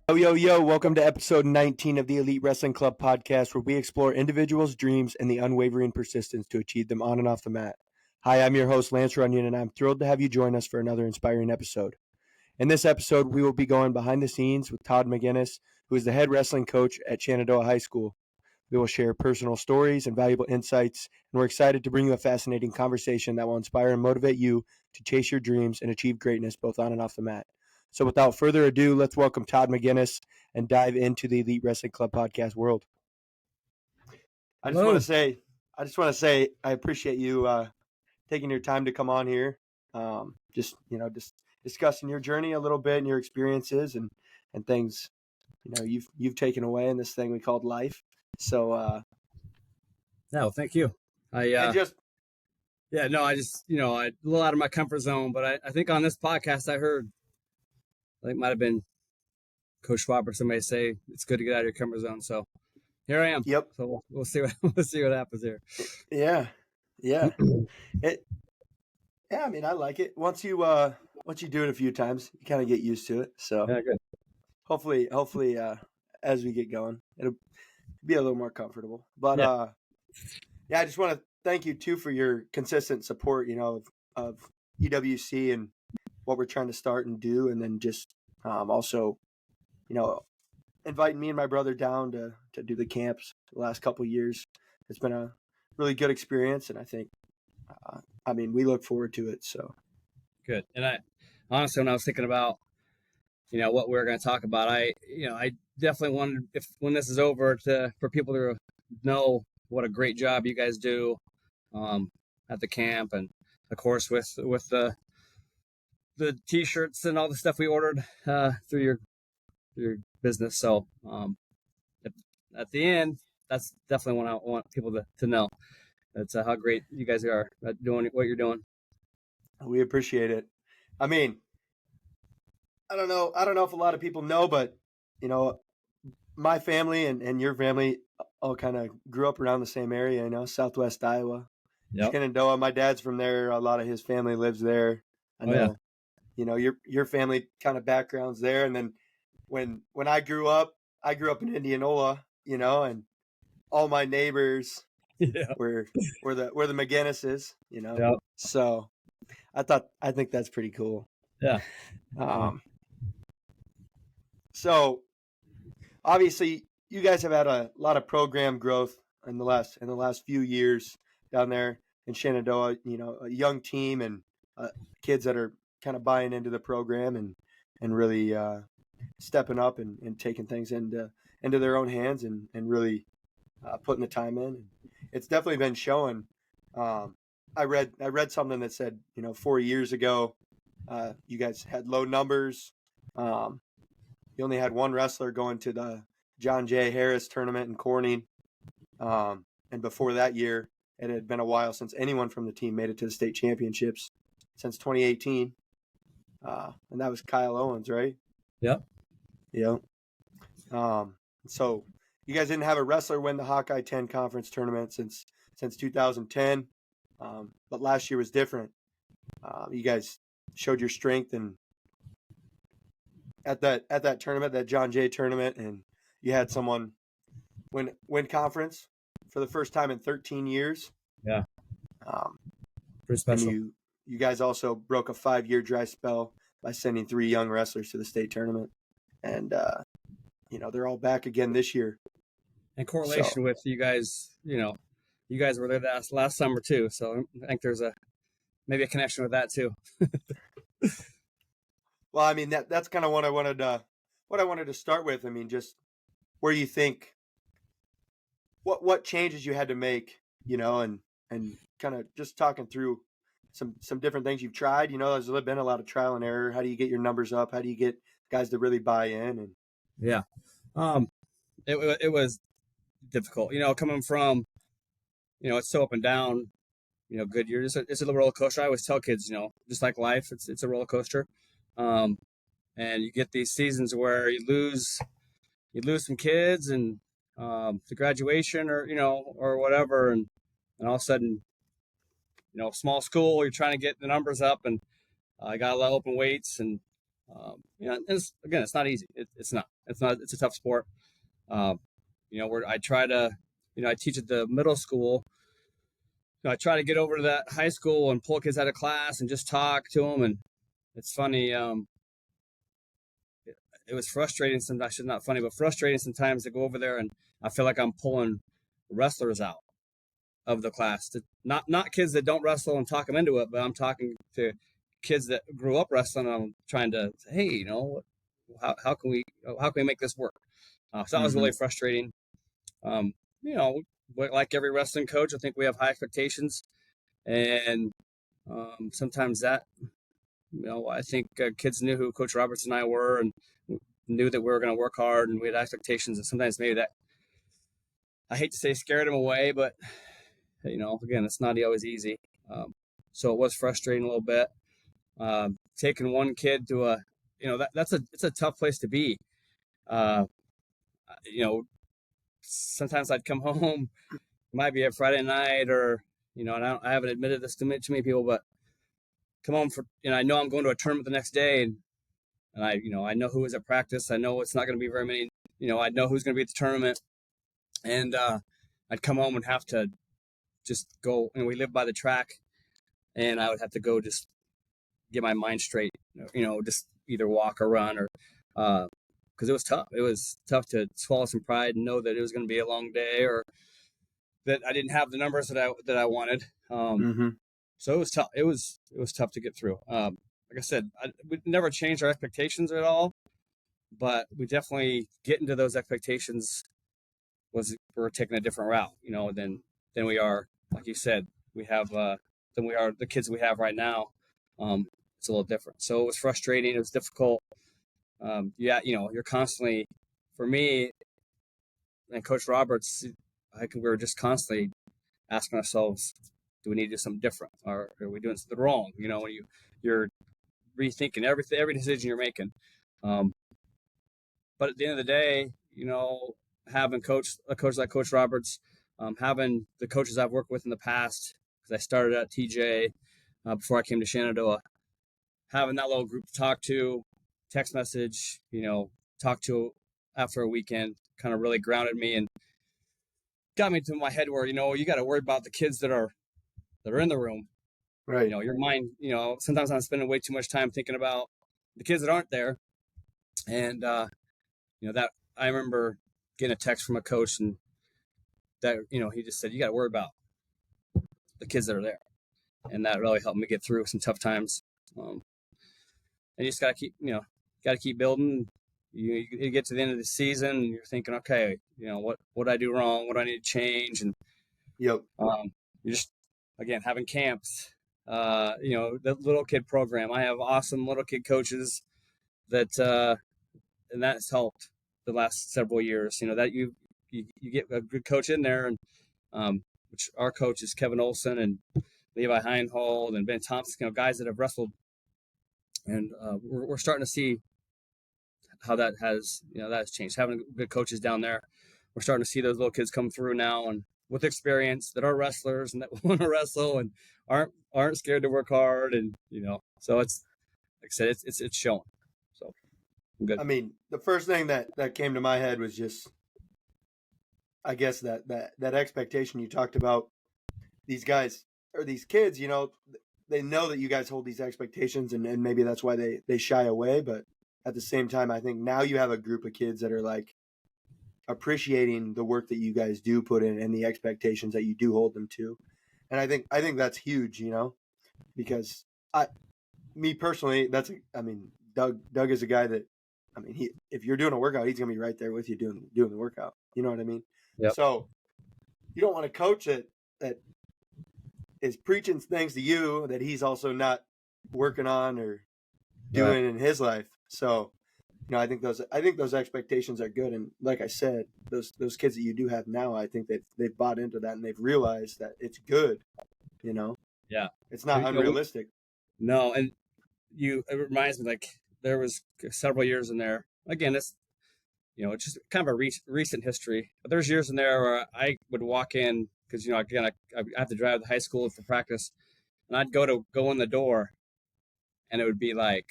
Yo, welcome to episode 19 of the Elite Wrestling Club podcast, where we explore individuals' dreams and the unwavering persistence to achieve them on and off the mat. Hi, I'm your host, Lance Runyon, and I'm thrilled to have you join us for another inspiring episode. In this episode, we will be going behind the scenes with Todd McGinnis, who is the head wrestling coach at Shenandoah High School. We will share personal stories and valuable insights, and we're excited to bring you a fascinating conversation that will inspire and motivate you to chase your dreams and achieve greatness both on and off the mat. So without further ado, let's welcome Todd McGinnis and dive into the Elite Wrestling Club podcast world. I just want to say I appreciate you taking your time to come on here. Just discussing your journey a little bit and your experiences and things you've taken away in this thing we called life. So no, thank you. I a little out of my comfort zone, but I think on this podcast I think it might have been Coach Schwab or somebody say it's good to get out of your comfort zone. So here I am. Yep. So we'll see what happens here. Yeah. I mean, I like it. Once you do it a few times, you kind of get used to it. So yeah, good. Hopefully, as we get going, it'll be a little more comfortable. But I just want to thank you too for your consistent support, of EWC and what we're trying to start and do, and then just also, inviting me and my brother down to do the camps the last couple of years. It's been a really good experience, and I think, we look forward to it. So good. And I honestly, when I was thinking about, what we were going to talk about, I definitely wanted, when this is over, for people to know what a great job you guys do at the camp, and of course with the t-shirts and all the stuff we ordered through your business. So at the end, that's definitely what I want people to know. That's how great you guys are at doing what you're doing. We appreciate it. I mean, I don't know if a lot of people know, but my family and your family all kind of grew up around the same area, Southwest Iowa. Yep. Shenandoah. My dad's from there. A lot of his family lives there. I know. Your family kind of background's there. And then when I grew up in Indianola, and all my neighbors were the McGinnises, Yep. So I think that's pretty cool. Yeah. So obviously you guys have had a lot of program growth in the last few years down there in Shenandoah, a young team and kids that are kind of buying into the program and really stepping up and taking things into their own hands and really putting the time in. It's definitely been showing. I read something that said, 4 years ago, you guys had low numbers. You only had one wrestler going to the John J. Harris tournament in Corning. And before that year, it had been a while since anyone from the team made it to the state championships, since 2018. And that was Kyle Owens, right? Yep. Yep. So you guys didn't have a wrestler win the Hawkeye 10 conference tournament since 2010. But last year was different. You guys showed your strength and at that tournament, that John Jay tournament, and you had someone win conference for the first time in 13 years. Yeah. Pretty special. And you guys also broke a 5-year dry spell by sending 3 young wrestlers to the state tournament. And, they're all back again this year. In correlation with you guys, you guys were there last summer too. So I think there's maybe a connection with that too. Well, I mean, that's kind of what I wanted to start with. I mean, just where you think, what changes you had to make, and kind of just talking through some different things you've tried. There's been a lot of trial and error. How do you get your numbers up? How do you get guys to really buy in? And yeah, it was difficult. Coming from, it's so up and down. Good years. It's a roller coaster. I always tell kids, just like life, it's a roller coaster. And you get these seasons where you lose some kids and to graduation or whatever, and all of a sudden, small school, you're trying to get the numbers up, and I got a lot of open weights, and And it's not easy. It's not. It's a tough sport. Where I try to, I teach at the middle school. I try to get over to that high school and pull kids out of class and just talk to them. And it's funny. It was frustrating sometimes. Not funny, but frustrating sometimes to go over there and I feel like I'm pulling wrestlers out of the class. Not kids that don't wrestle and talk them into it, but I'm talking to kids that grew up wrestling. And I'm trying to say, hey, how can we make this work? So that was really frustrating. Um, like every wrestling coach, I think we have high expectations, and sometimes that, I think kids knew who Coach Roberts and I were, and knew that we were going to work hard, and we had expectations, and sometimes maybe that, I hate to say, scared them away, but again, it's not always easy. So it was frustrating a little bit. Taking one kid to it's a tough place to be. Sometimes I'd come home, it might be a Friday night, or and I haven't admitted this to many people, but come home for I know I'm going to a tournament the next day, and I know who is at practice. I know it's not going to be very many. I know who's going to be at the tournament, and I'd come home and have to just go. And we live by the track, and I would have to go just get my mind straight. Just either walk or run, or because it was tough. It was tough to swallow some pride and know that it was going to be a long day, or that I didn't have the numbers that I wanted. So it was tough. It was tough to get through. Like I said, we never changed our expectations at all, but we definitely get into those expectations. We're taking a different route, than we are. Like you said, we have than we are the kids we have right now. It's a little different. So it was frustrating. It was difficult. You're constantly, for me and Coach Roberts, I think we were just constantly asking ourselves, do we need to do something different, or are we doing something wrong? When you're rethinking every decision you're making. But at the end of the day, having a coach like Coach Roberts, having the coaches I've worked with in the past, because I started at TJ before I came to Shenandoah, having that little group to talk to, text message, talk to after a weekend, kind of really grounded me and got me to my head where, you got to worry about the kids that are in the room. Right. Your mind, sometimes I'm spending way too much time thinking about the kids that aren't there. And, that I remember getting a text from a coach, and that, he just said, you got to worry about the kids that are there. And that really helped me get through some tough times. And you just got to keep building. You get to the end of the season and you're thinking, okay, what do I do wrong? What do I need to change? And, you're just, again, having camps, the little kid program. I have awesome little kid coaches that, and that's helped the last several years. That you get a good coach in there, and which our coach is Kevin Olson and Levi Heinhold and Ben Thompson, guys that have wrestled, and we're starting to see how that has changed. Having good coaches down there, we're starting to see those little kids come through now, and with experience, that are wrestlers and that want to wrestle and aren't scared to work hard, and so it's, like I said, it's showing. So I'm good. I mean, the first thing that came to my head was just, I guess, that expectation you talked about. These guys or these kids, they know that you guys hold these expectations, and maybe that's why they shy away. But at the same time, I think now you have a group of kids that are like appreciating the work that you guys do put in and the expectations that you do hold them to. And I think that's huge, because me personally, Doug is a guy that, if you're doing a workout, he's going to be right there with you doing the workout. You know what I mean? Yep. So you don't want a coach that is preaching things to you that he's also not working on or doing in his life. So, I think those expectations are good. And like I said, those kids that you do have now, I think they've bought into that and they've realized that it's good. Yeah, it's not unrealistic. No, and it reminds me, like, there was several years in there. Again, it's it's just kind of a recent history. But there's years in there where I would walk in because again I have to drive to high school for practice, and I'd go in the door, and it would be like,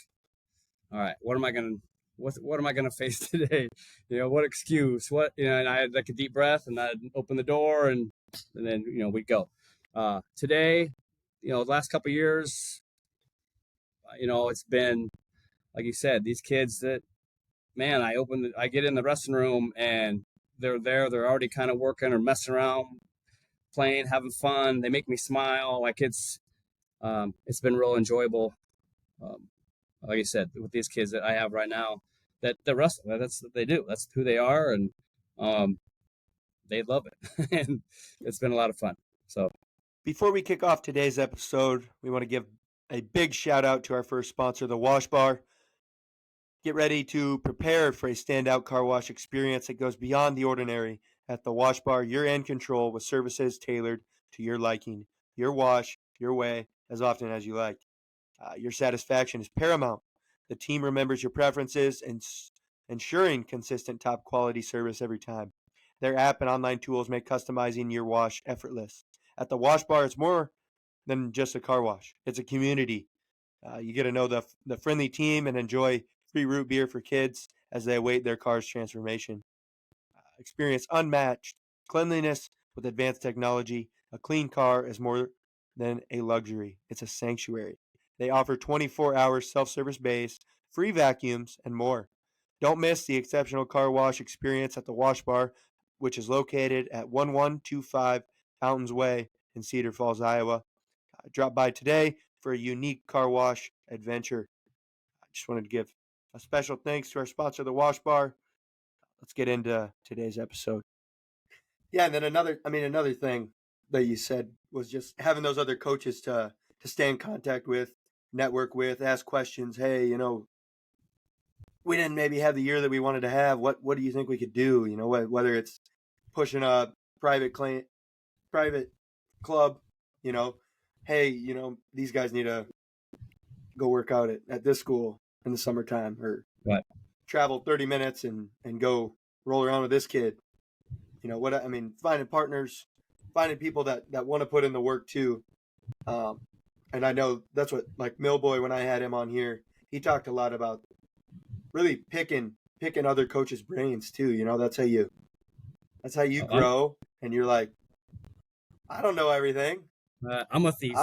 all right, what am I gonna face today? What excuse? And I had like a deep breath, and I'd open the door, and then we'd go. Today, the last couple of years, it's been like you said, these kids that, man, I get in the resting room and they're there, they're already kind of working or messing around, playing, having fun. They make me smile. Like it's been real enjoyable. Um, like you said, with these kids that I have right now, that the wrestling, that's what they do. That's who they are, and um, they love it, and it's been a lot of fun. So Before we kick off today's episode, we want to give a big shout out to our first sponsor, the Wash Bar. Get ready to prepare for a standout car wash experience that goes beyond the ordinary. At the Wash Bar, you're in control with services tailored to your liking. Your wash, your way, as often as you like. Your satisfaction is paramount. The team remembers your preferences and ensuring consistent top quality service every time. Their app and online tools make customizing your wash effortless. At the Wash Bar, it's more than just a car wash. It's a community. You get to know the friendly team and enjoy free root beer for kids as they await their car's transformation. Experience unmatched cleanliness with advanced technology. A clean car is more than a luxury, it's a sanctuary. They offer 24-hour self-service bays, free vacuums, and more. Don't miss the exceptional car wash experience at the Wash Bar, which is located at 1125 Fountains Way in Cedar Falls, Iowa. Drop by today for a unique car wash adventure. I just wanted to give a special thanks to our sponsor, the Wash Bar. Let's get into today's episode. Yeah, and then another thing that you said was just having those other coaches to stay in contact with, network with, ask questions. Hey, we didn't maybe have the year that we wanted to have. What do you think we could do? Whether it's pushing a private club, hey, these guys need to go work out at this school in the summertime, or right. travel 30 minutes and go roll around with this kid. Finding partners, finding people that want to put in the work too. And I know that's what, like Millboy, when I had him on here, he talked a lot about really picking other coaches' brains too. That's how you grow, and you're like, I don't know everything. I'm a thief,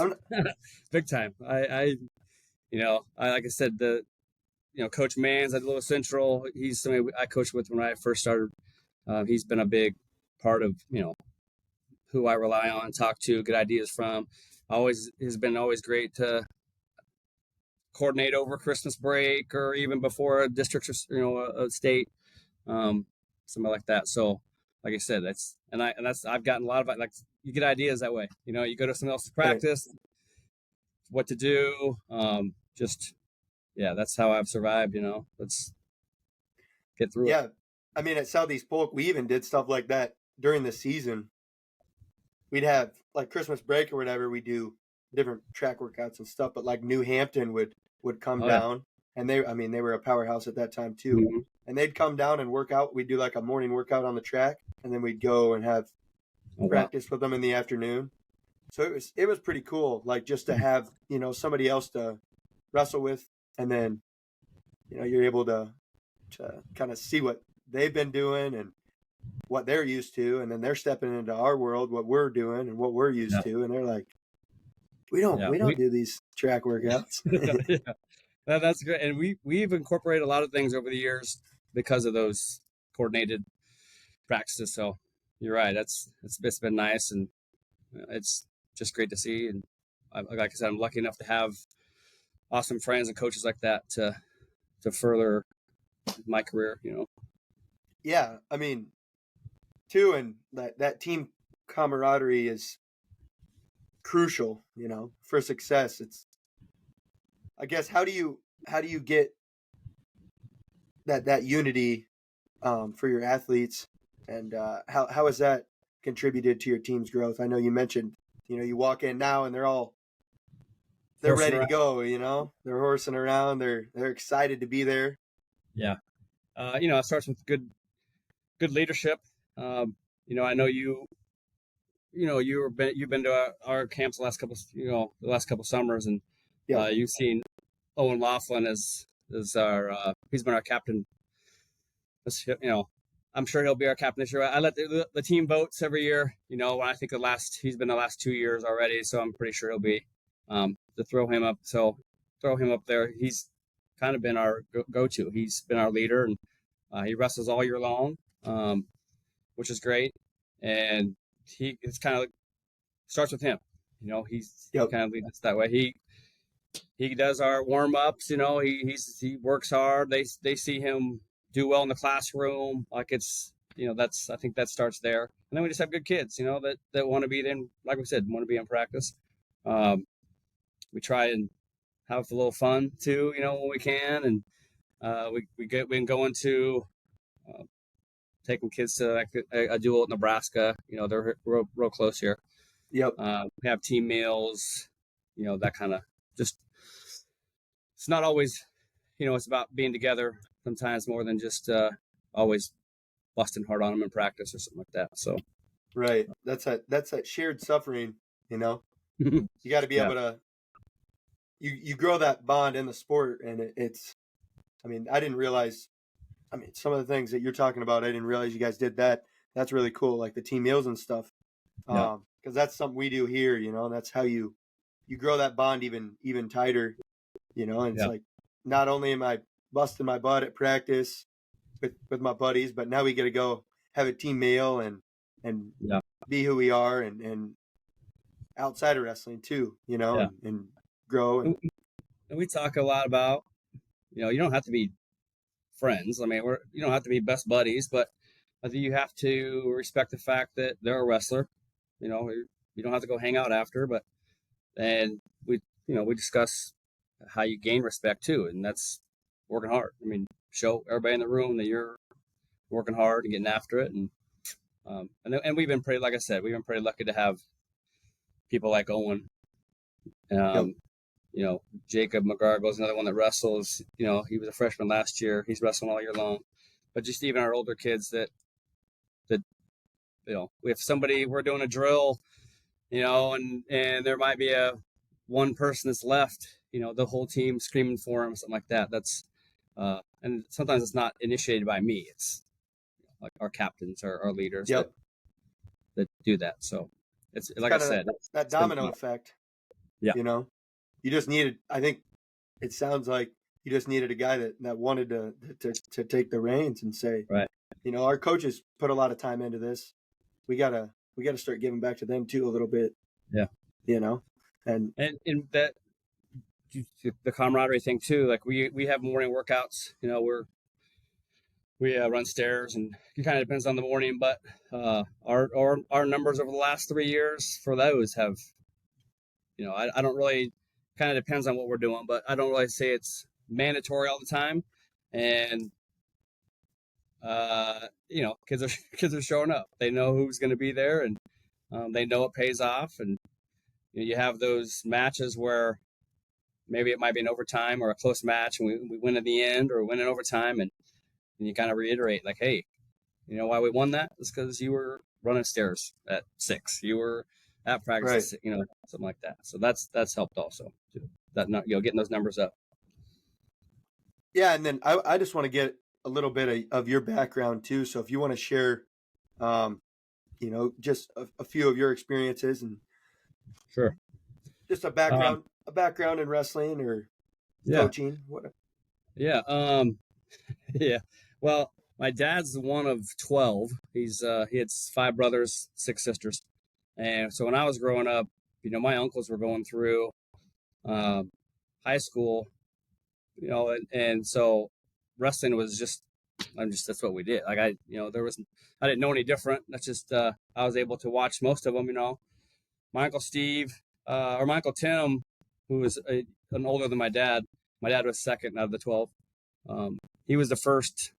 big time. I like I said, Coach Mans at Little Central. He's somebody I coached with when I first started. He's been a big part of who I rely on, talk to, get ideas from. Has been always great to coordinate over Christmas break or even before a district or a state, something like that. So, like I said, I've gotten a lot of, like, you get ideas that way. You go to someone else's practice, what to do. That's how I've survived. Let's get through it. Yeah, at Southeast Polk, we even did stuff like that during the season. We'd have like Christmas break or whatever. We do different track workouts and stuff, but like New Hampton would come down, and they were a powerhouse at that time too. Mm-hmm. And they'd come down and work out. We'd do like a morning workout on the track, and then we'd go and have practice with them in the afternoon. So it was pretty cool, like just to have somebody else to wrestle with, and then you're able to kind of see what they've been doing and what they're used to, and then they're stepping into our world, what we're doing and what we're used to, and they're like, we don't do these track workouts. That's great. And we've incorporated a lot of things over the years because of those coordinated practices. So you're right. It's been nice, and it's just great to see. And like I said, I'm lucky enough to have awesome friends and coaches like that to further my career. Yeah, too, and that team camaraderie is crucial, for success. It's, I guess, how do you get that unity for your athletes, and how has that contributed to your team's growth? I know you mentioned, you walk in now and they're ready to go, they're horsing around, they're excited to be there. Yeah. It starts with good leadership. I know you've been to our camps the last couple summers, and you've seen Owen Laughlin as is our he's been our captain. I'm sure he'll be our captain this year. I let the team votes every year. I think he's been the last 2 years already, so I'm pretty sure he'll be to throw him up. So throw him up there. He's kind of been our go-to. He's been our leader, and he wrestles all year long, which is great. And it's kind of starts with him. He kind of leads us that way. He does our warm-ups. He works hard. They see him do well in the classroom. Like I think that starts there. And then we just have good kids, that want to be in, like we said, want to be in practice. We try and have a little fun too, when we can. And we been going to taking kids to like a duel at Nebraska. They're real close here. Yep. We have team meals, that kind of just, it's not always, it's about being together sometimes more than just always busting hard on them in practice or something like that. So, right. That's that shared suffering, You got to be able to, you grow that bond in the sport. And it's, I didn't realize, some of the things that you're talking about, I didn't realize you guys did that. That's really cool. Like the team meals and stuff. Because that's something we do here, and that's how you grow that bond even tighter, and it's like, not only am I busting my butt at practice with my buddies, but now we get to go have a team meal and be who we are and outside of wrestling too, and grow. And we talk a lot about, you don't have to be friends. You don't have to be best buddies, but I think you have to respect the fact that they're a wrestler. You don't have to go hang out after, and we discuss how you gain respect too, and that's working hard. Show everybody in the room that you're working hard and getting after it, and we've been pretty, like I said, we've been pretty lucky to have people like Owen. Jacob McGargle's another one that wrestles. He was a freshman last year. He's wrestling all year long. But just even our older kids that if somebody, we're doing a drill, and there might be one person that's left, the whole team screaming for him, something like that. That's and sometimes it's not initiated by me. It's like our captains, our leaders that do that. So it's like I said, that domino effect. Yeah. You just needed, I think it sounds like you just needed a guy that wanted to take the reins and say, right, our coaches put a lot of time into this. We gotta start giving back to them too a little bit. Yeah. And that the camaraderie thing too. Like we have morning workouts. We run stairs, and it kind of depends on the morning. But our numbers over the last 3 years for those have, I don't really, kind of depends on what we're doing, but I don't really say it's mandatory all the time. And kids are showing up. They know who's going to be there, and they know it pays off. And you have those matches where maybe it might be an overtime or a close match, and we win at the end or win in overtime, and you kind of reiterate like, hey, why we won that? It's because you were running stairs at 6. You were at practice, right. Something like that. So that's helped also too. That getting those numbers up. Yeah, and then I just want to get a little bit of your background too. So if you want to share, just a few of your experiences and sure, just a background in wrestling or coaching, whatever. Yeah. Yeah. Well, my dad's one of 12. He had 5 brothers, 6 sisters, and so when I was growing up, my uncles were going through high school, and so wrestling was that's what we did. Like I didn't know any different. That's just I was able to watch most of them. My uncle Steve or my uncle Tim, who was an older than my dad. My dad was second out of the 12. He was the first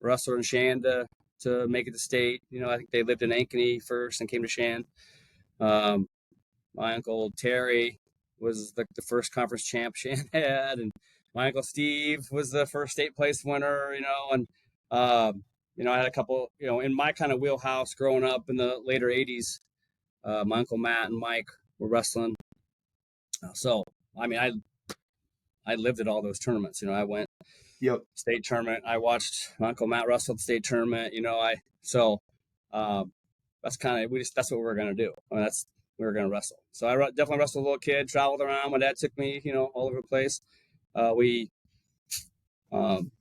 wrestler in Shenandoah to make it to state. I think they lived in Ankeny first and came to Shan. My uncle Terry was the first conference champ Shan had, and my uncle Steve was the first state place winner. And I had a couple. In my kind of wheelhouse growing up in the later '80s, my uncle Matt and Mike were wrestling. So I lived at all those tournaments. I went Yep. state tournament. I watched my Uncle Matt wrestle at the state tournament. That's kind of that's what we were gonna do. I mean, we were gonna wrestle. So I definitely wrestled as a little kid, traveled around. My dad took me, all over the place. We um,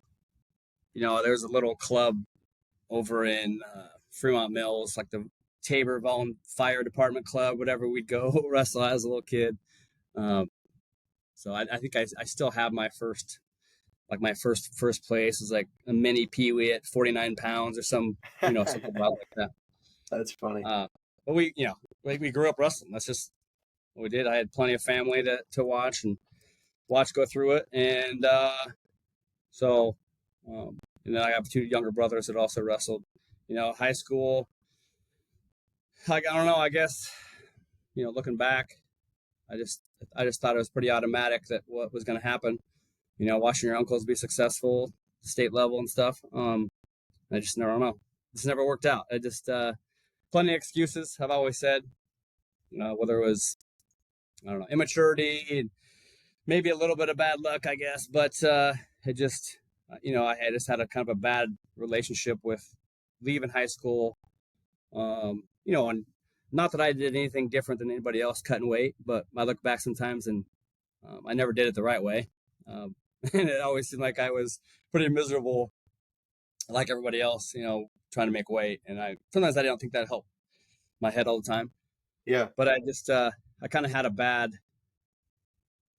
there's a little club over in Fremont Mills, like the Tabor Volunteer Fire Department Club, whatever. We'd go wrestle as a little kid. Um, so I think I still have my first, like my first place is like a mini peewee at 49 pounds or something wild like that. That's funny. But we grew up wrestling. That's just what we did. I had plenty of family to watch and watch go through it. So, um, and then I have two younger brothers that also wrestled. High school. I don't know. I guess looking back, I just thought it was pretty automatic that what was going to happen. Watching your uncles be successful, state level and stuff. I just never know. This never worked out. I just plenty of excuses. I've always said, whether it was I don't know immaturity, maybe a little bit of bad luck, I guess. But it just I just had a kind of a bad relationship with leaving high school. And not that I did anything different than anybody else cutting weight, but I look back sometimes and I never did it the right way. And it always seemed like I was pretty miserable, like everybody else, trying to make weight. And sometimes I don't think that helped my head all the time. Yeah. But I kind of had a bad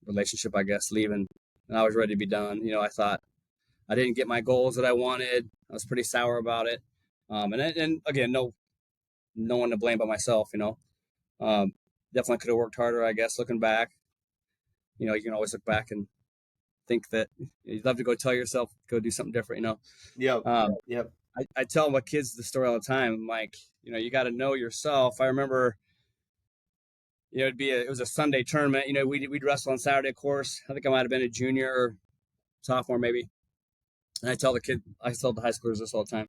relationship, I guess, leaving, and I was ready to be done. I thought I didn't get my goals that I wanted. I was pretty sour about it. And again, no one to blame but myself. Definitely could have worked harder, I guess, looking back. You can always look back and think that you'd love to go tell yourself, go do something different, Yep. Yep. I tell my kids the story all the time. I'm like, you got to know yourself. I remember, it was a Sunday tournament. We'd wrestle on Saturday, of course. I think I might have been a junior or sophomore, maybe. And I tell the high schoolers this all the time.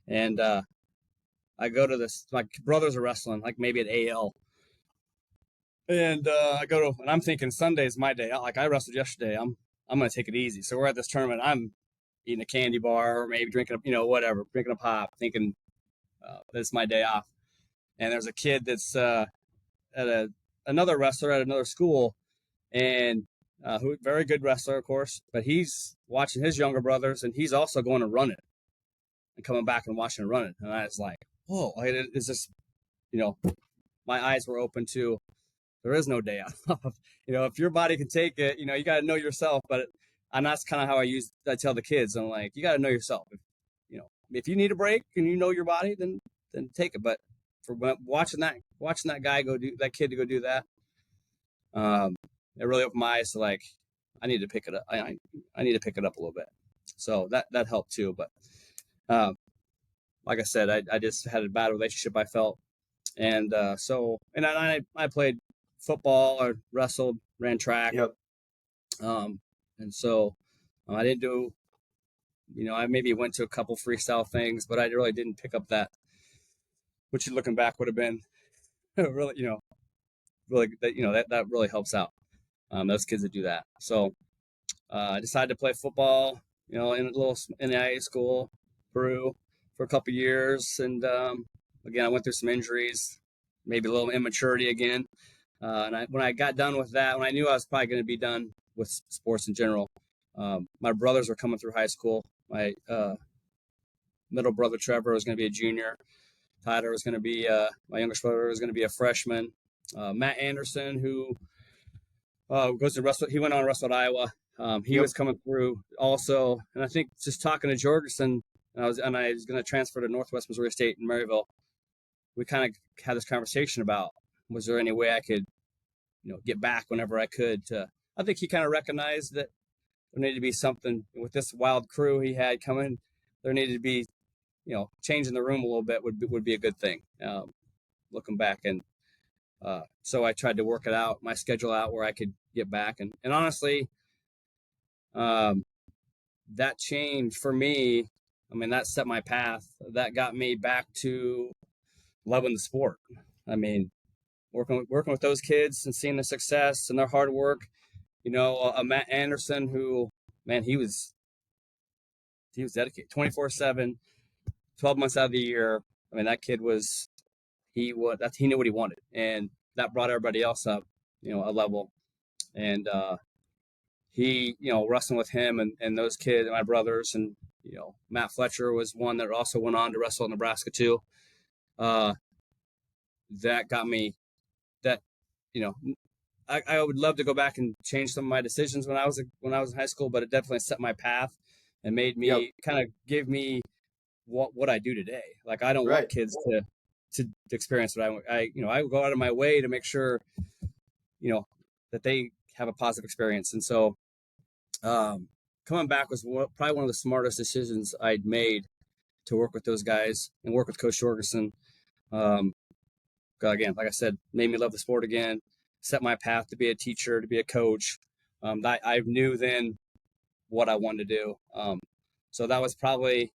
And I go to this, my brothers are wrestling, like maybe at AL. And and I'm thinking Sunday's my day. Like I wrestled yesterday. I'm going to take it easy. So we're at this tournament. I'm eating a candy bar or maybe drinking whatever, drinking a pop, thinking it's my day off. And there's a kid that's at another wrestler at another school, and who very good wrestler, of course, but he's watching his younger brothers, and he's also going to run it and coming back and watching it run it. And I was like, whoa, is this, my eyes were open to, there is no day off. If your body can take it, you got to know yourself. And that's kind of how I tell the kids. I'm like, you got to know yourself. If you need a break and you know your body, then take it. But for watching that guy that kid to go do that, it really opened my eyes to like, I need to pick it up. I need to pick it up a little bit. So that helped too. But like I said, I just had a bad relationship, I felt. And I played football or wrestled, ran track. Yep. And so I didn't do, I maybe went to a couple freestyle things, but I really didn't pick up that, which looking back would have been really, really, that really helps out. Those kids that do that. So I decided to play football, in a little NAIA school, Peru, for a couple years. And again, I went through some injuries, maybe a little immaturity again. When I got done with that, when I knew I was probably going to be done with sports in general, my brothers were coming through high school. My middle brother Trevor was going to be a junior. Tyler was going to be my youngest brother was going to be a freshman. Matt Anderson, who goes to wrestle, he went on to wrestle at Iowa. He was coming through also, and I think just talking to Jorgensen, and I was going to transfer to Northwest Missouri State in Maryville. We kind of had this conversation about, was there any way I could, get back whenever I could. I think he kind of recognized that there needed to be something with this wild crew he had coming. There needed to be, changing the room a little bit would be a good thing. Looking back, and so I tried to work my schedule out where I could get back, and honestly, that changed for me. I mean, that set my path. That got me back to loving the sport. I mean, working with those kids and seeing the success and their hard work. Matt Anderson, who, man, he was dedicated 24/7, 12 months out of the year. I mean, that kid he knew what he wanted, and that brought everybody else up, a level. And he, wrestling with him and those kids, my brothers, and Matt Fletcher was one that also went on to wrestle in Nebraska too. That got me that, I would love to go back and change some of my decisions when I was in high school, but it definitely set my path and made me kind of give me what I do today. Like, I don't want kids to experience what I go out of my way to make sure, that they have a positive experience. And so, coming back was probably one of the smartest decisions I'd made to work with those guys and work with Coach Jorgensen. Again, like I said, made me love the sport again, set my path to be a teacher, to be a coach. I knew then what I wanted to do. So that was probably,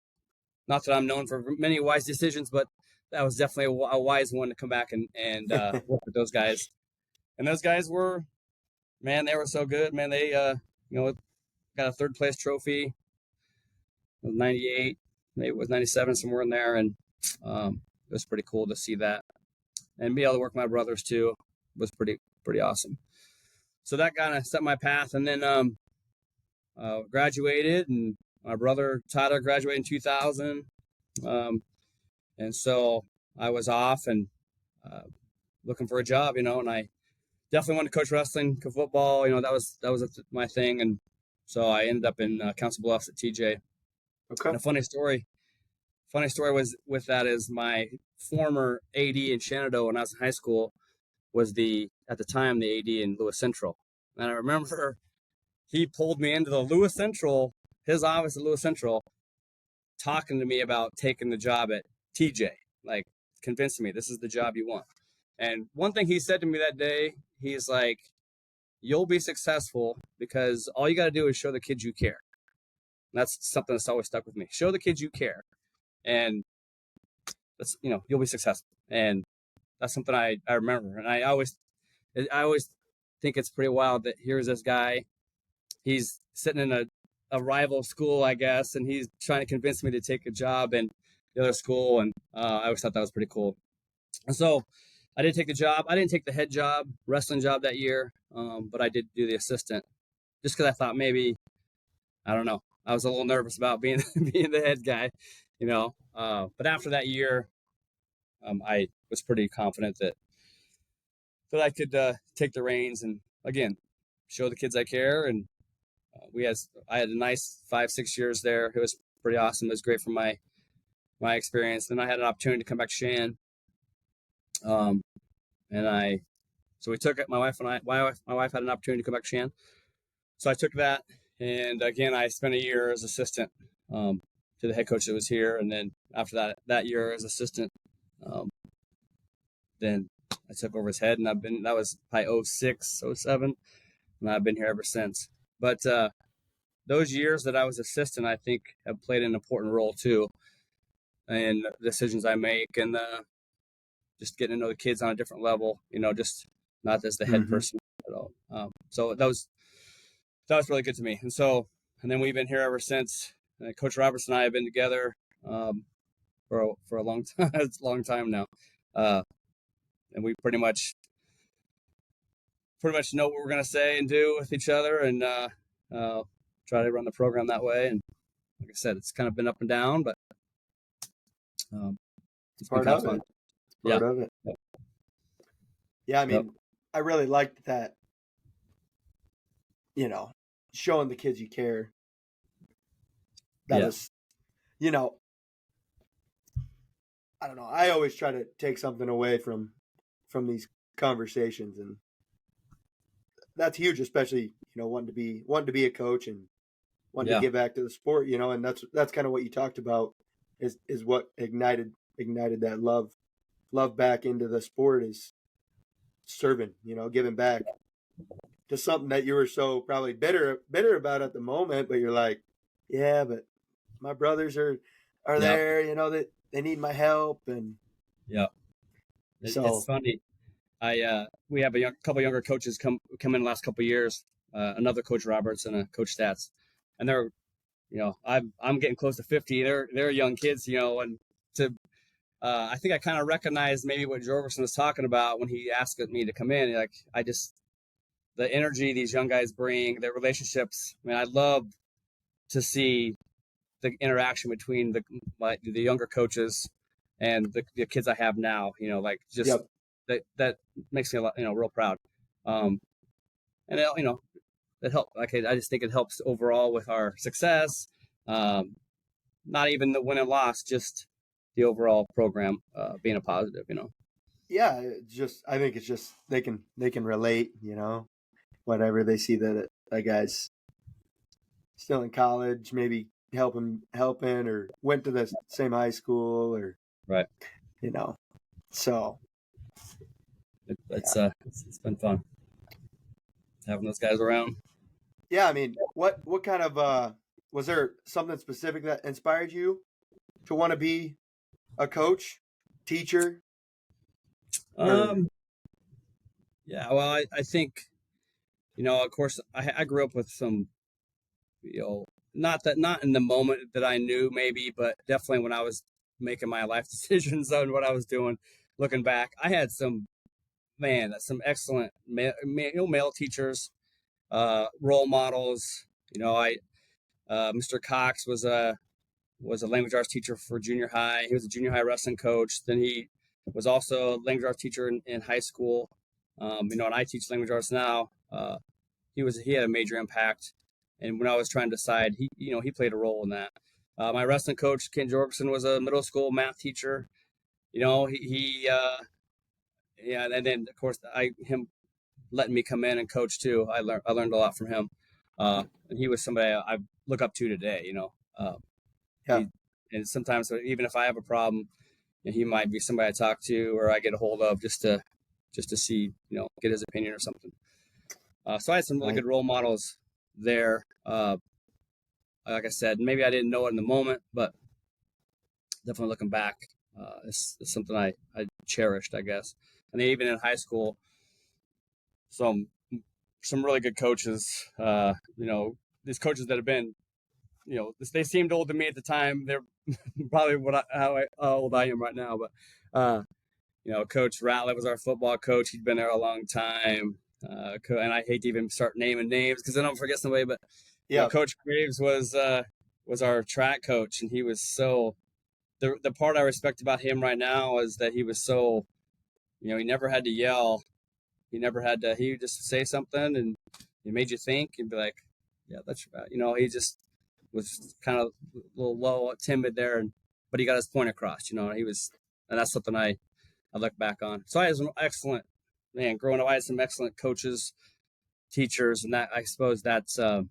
not that I'm known for many wise decisions, but that was definitely a wise one to come back and work with those guys. And those guys were, man, they were so good, man. They, got a third place trophy. It was 98, maybe it was 97, somewhere in there. And it was pretty cool to see that. And be able to work with my brothers too was pretty awesome. So that kind of set my path. And then graduated, and my brother Tyler graduated in 2000. And so I was off and looking for a job, and I definitely wanted to coach wrestling, coach football. That was my thing. And so I ended up in Council Bluffs at TJ. Okay. And a funny story was with that is my former AD in Shenandoah when I was in high school was at the time the AD in Lewis Central. And I remember he pulled me into the Lewis Central, his office at Lewis Central, talking to me about taking the job at TJ, like convincing me this is the job you want. And one thing he said to me that day, he's like, you'll be successful because all you got to do is show the kids you care. And that's something that's always stuck with me. Show the kids you care, and that's, you'll be successful. And that's something I remember. And I always think it's pretty wild that here's this guy, he's sitting in a rival school, I guess, and he's trying to convince me to take a job in the other school. And I always thought that was pretty cool. And so I did take the job. I didn't take the head job, wrestling job that year, but I did do the assistant just because I thought maybe, I don't know, I was a little nervous about being the head guy, but after that year, I was pretty confident that I could take the reins and, again, show the kids I care. And I had a nice 5-6 years there. It was pretty awesome. It was great for my experience. Then I had an opportunity to come back to Shan. So we took it. My wife had an opportunity to come back to Shan. So I took that. And again, I spent a year as assistant to the head coach that was here. And then after that year as assistant, then I took over his head, and that was probably 06, 07. And I've been here ever since. But those years that I was assistant, I think, have played an important role too in the decisions I make, and just getting to know the kids on a different level, just not as the head person at all. So that was really good to me. And then we've been here ever since. Coach Roberts and I have been together for a long time. It's a long time now. And we pretty much know what we're going to say and do with each other, and try to run the program that way. And like I said, it's kind of been up and down, but it's been kind of fun. Part of it. Yep. Yeah, I mean, I really liked that, showing the kids you care. That was, I don't know. I always try to take something away from these conversations, and that's huge, especially, wanting to be a coach and wanting to give back to the sport, and that's kind of what you talked about is what ignited that love back into the sport, is serving, giving back to something that you were so probably bitter about at the moment, but you're like, yeah, but my brothers are there, that they need my help. And it's funny. We have a couple younger coaches come in the last couple of years, another Coach Roberts and a Coach Stats, and they're I'm getting close to 50. They're young kids, and to I think I kind of recognized maybe what Jorgensen was talking about when he asked me to come in. Like, the energy these young guys bring, their relationships. I mean, I love to see the interaction between the younger coaches and the kids I have now. Like, just Yep. that makes me a lot, real proud. And it helps. Like, I just think it helps overall with our success. Not even the win and loss, just the overall program being a positive. Yeah, I think it's just they can relate, whatever they see that a guy's still in college, maybe helping or went to the same high school or Right. So It's been fun having those guys around. yeah, I mean, what kind of was there something specific that inspired you to want to be a coach, teacher? Yeah, well, I think, of course, I grew up with some, not in the moment that I knew maybe, but definitely when I was making my life decisions on what I was doing, looking back, I had some excellent male teachers, role models. Mr. Cox was a language arts teacher for junior high. He was a junior high wrestling coach. Then he was also a language arts teacher in high school. And I teach language arts now. He had a major impact. And when I was trying to decide, he played a role in that. My wrestling coach, Ken Jorgensen, was a middle school math teacher. Yeah, and then of course him letting me come in and coach too. I learned a lot from him. And he was somebody I look up to today. Yeah. And sometimes even if I have a problem, he might be somebody I talk to or I get a hold of just to see, get his opinion or something. So I had some really good role models there. Like I said, maybe I didn't know it in the moment, but definitely looking back, it's something I cherished, I guess. And then even in high school, some really good coaches, these coaches that have been, they seemed old to me at the time. They're probably how old I am right now. But, Coach Ratliff was our football coach. He'd been there a long time. And I hate to even start naming names because I don't forget somebody. But Coach Graves was our track coach, and he was so. The part I respect about him right now is that he was so, he never had to yell. He never had to. He would just say something, and it made you think, and be like, "Yeah, that's right." He just was kind of a little low, timid there, but he got his point across. He was, and that's something I look back on. So I had some excellent, growing up, I had some excellent coaches, teachers, and that I suppose that's when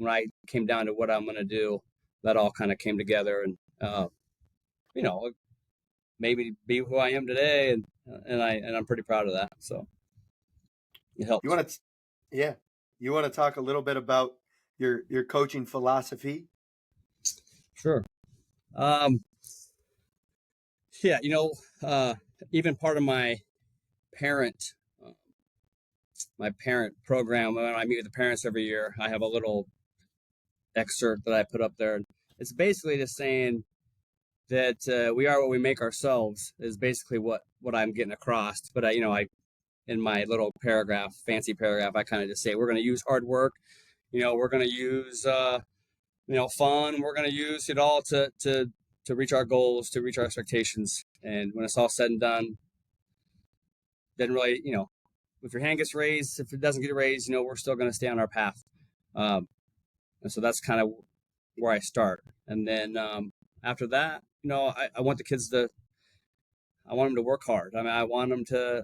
I came down to what I'm going to do. That all kind of came together, and maybe be who I am today, and I'm pretty proud of that. So it helps. You want to talk a little bit about your coaching philosophy? Sure. Yeah, even part of my parent program, when I meet with the parents every year, I have a little excerpt that I put up there. It's basically just saying that we are what we make ourselves is basically what I'm getting across. But I in my little paragraph, fancy paragraph, I kind of just say we're going to use hard work. We're going to use fun. We're going to use it all to reach our goals, to reach our expectations. And when it's all said and done, then really, if your hand gets raised, if it doesn't get raised, we're still going to stay on our path. And so that's kind of where I start. And then after that, I want the kids I want them to work hard. I mean, I want them to,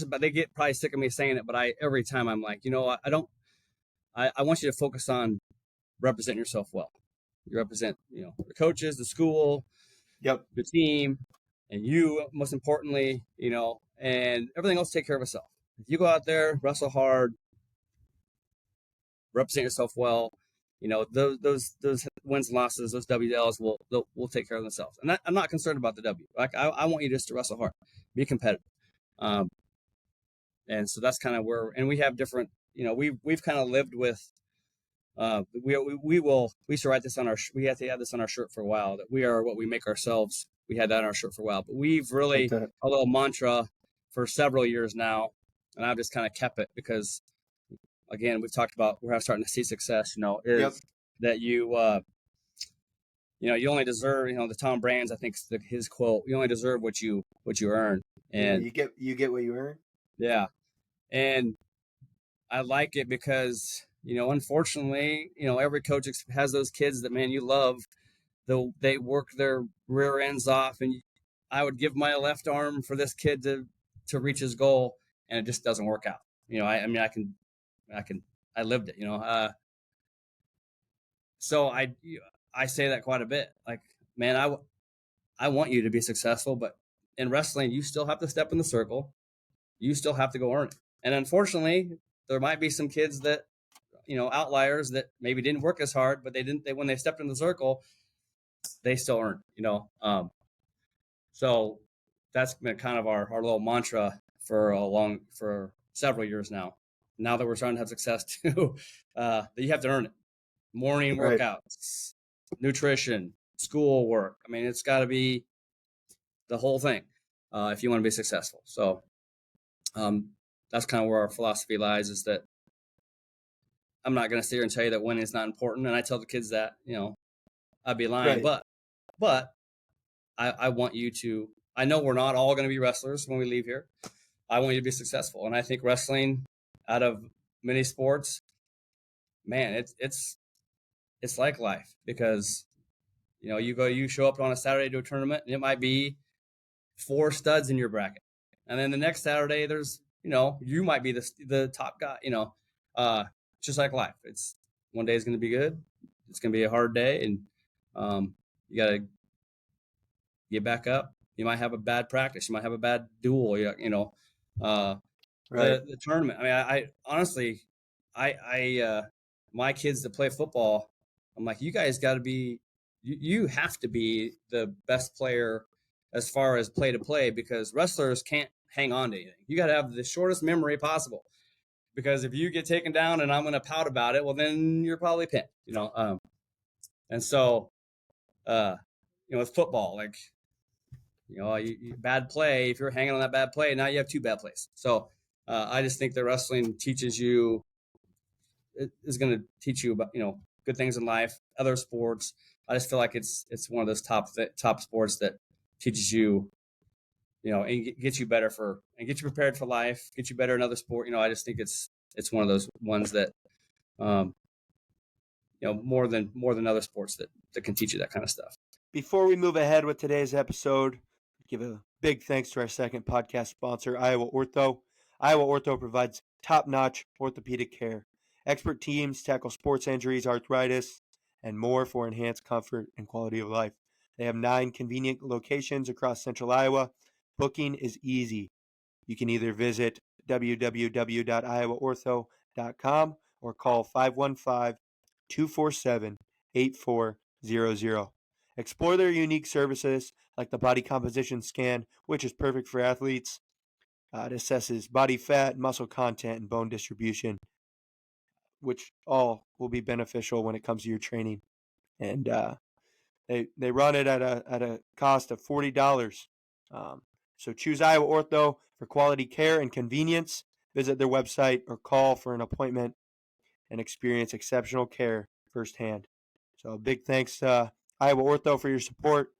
but they get probably sick of me saying it, but every time I'm like, I want you to focus on representing yourself well. You represent, the coaches, the school, the team, and you, most importantly, and everything else take care of itself. If you go out there, wrestle hard, represent yourself well, those wins and losses, those WLs will take care of themselves. And I'm not concerned about the W. Like I want you just to wrestle hard, be competitive. And so that's kind of where, and we have different, we've kind of lived with We used to write this on we had to have this on our shirt for a while, that we are what we make ourselves. We had that on our shirt for a while, but we've Like really, that. a little mantra for several years now, and I've just kind of kept it because, again, we've talked about, we're starting to see success, Yep. is that you only deserve, the Tom Brands, I think his quote, you only deserve what you earn. Yeah, And you get what you earn. yeah, and I like it because, unfortunately, every coach has those kids that, man, you love. They work their rear ends off, and I would give my left arm for this kid to reach his goal, and it just doesn't work out. I mean, I lived it. So I say that quite a bit. Like, man, I want you to be successful, but in wrestling, you still have to step in the circle. You still have to go earn it. And unfortunately, there might be some kids that, outliers that maybe didn't work as hard, but when they stepped in the circle, they still earned, So that's been kind of our little mantra for several years now. Now that we're starting to have success too, that you have to earn it. Morning Right. workouts, nutrition, school work. I mean, it's got to be the whole thing if you want to be successful. So that's kind of where our philosophy lies, is that I'm not going to sit here and tell you that winning is not important. And I tell the kids that, I'd be lying, Right. but I want you to, I know we're not all going to be wrestlers when we leave here. I want you to be successful. And I think wrestling, out of many sports, man, it's like life, because, you show up on a Saturday to a tournament, and it might be 4 studs in your bracket. And then the next Saturday, there's, you might be the top guy, just like life. It's one day is going to be good. It's going to be a hard day. And you got to get back up. You might have a bad practice. You might have a bad duel. Uh, Right. the tournament. I mean, I honestly, my kids that play football, I'm like, you guys got to be, you have to be the best player as far as play to play, because wrestlers can't hang on to anything. You got to have the shortest memory possible, because if you get taken down and I'm going to pout about it, well, then you're probably pinned, and so, with football, like, bad play, if you're hanging on that bad play, now you have 2 bad plays. So I just think that wrestling teaches you, it is going to teach you about, good things in life, other sports. I just feel like it's one of those top sports that teaches you, and gets you better and get you prepared for life, get you better in other sport. I just think it's one of those ones that, um, more than other sports that can teach you that kind of stuff. Before we move ahead with today's episode, give a big thanks to our second podcast sponsor, Iowa Ortho. Iowa Ortho provides top-notch orthopedic care. Expert teams tackle sports injuries, arthritis, and more for enhanced comfort and quality of life. They have 9 convenient locations across central Iowa. Booking is easy. You can either visit www.iowaortho.com or call 515-247-8400. Explore their unique services like the body composition scan, which is perfect for athletes. It assesses body fat, muscle content, and bone distribution, which all will be beneficial when it comes to your training. And they run it at a cost of $40. So choose Iowa Ortho for quality care and convenience. Visit their website or call for an appointment and experience exceptional care firsthand. So a big thanks to Iowa Ortho for your support.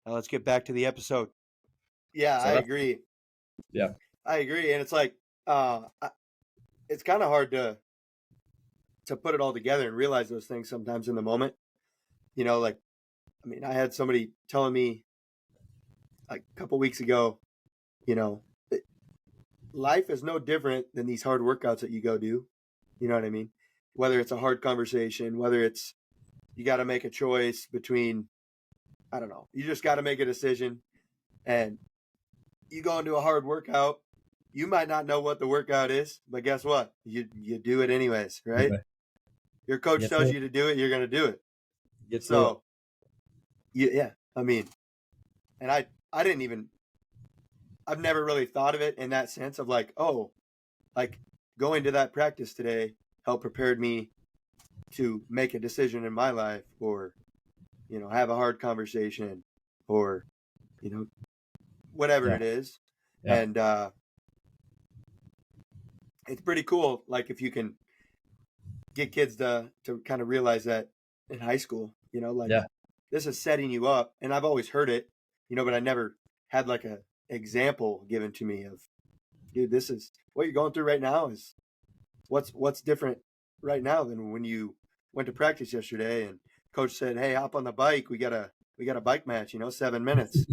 Now let's get back to the episode. Yeah, So I that's, agree. yeah. I agree, and it's like it's kind of hard to put it all together and realize those things sometimes in the moment. Like, I mean, I had somebody telling me like a couple weeks ago, you know, life is no different than these hard workouts that you go do. You know what I mean? Whether it's a hard conversation, whether it's you got to make a choice between, I don't know, you just got to make a decision, and you go into a hard workout. You might not know what the workout is, but guess what? You do it anyways, right? Okay. Your coach Get tells through you to do it, you're going to do it. it. So, yeah, I mean, and I didn't even, I've never really thought of it in that sense of like, oh, like going to that practice today helped prepared me to make a decision in my life, or, have a hard conversation, or, whatever Yeah. it is. Yeah. And it's pretty cool. Like if you can get kids to kind of realize that in high school, like Yeah. this is setting you up. And I've always heard it, but I never had like a example given to me of, dude, this is what you're going through right now is what's different right now than when you went to practice yesterday and coach said, hey, hop on the bike. We got a bike match, 7 minutes.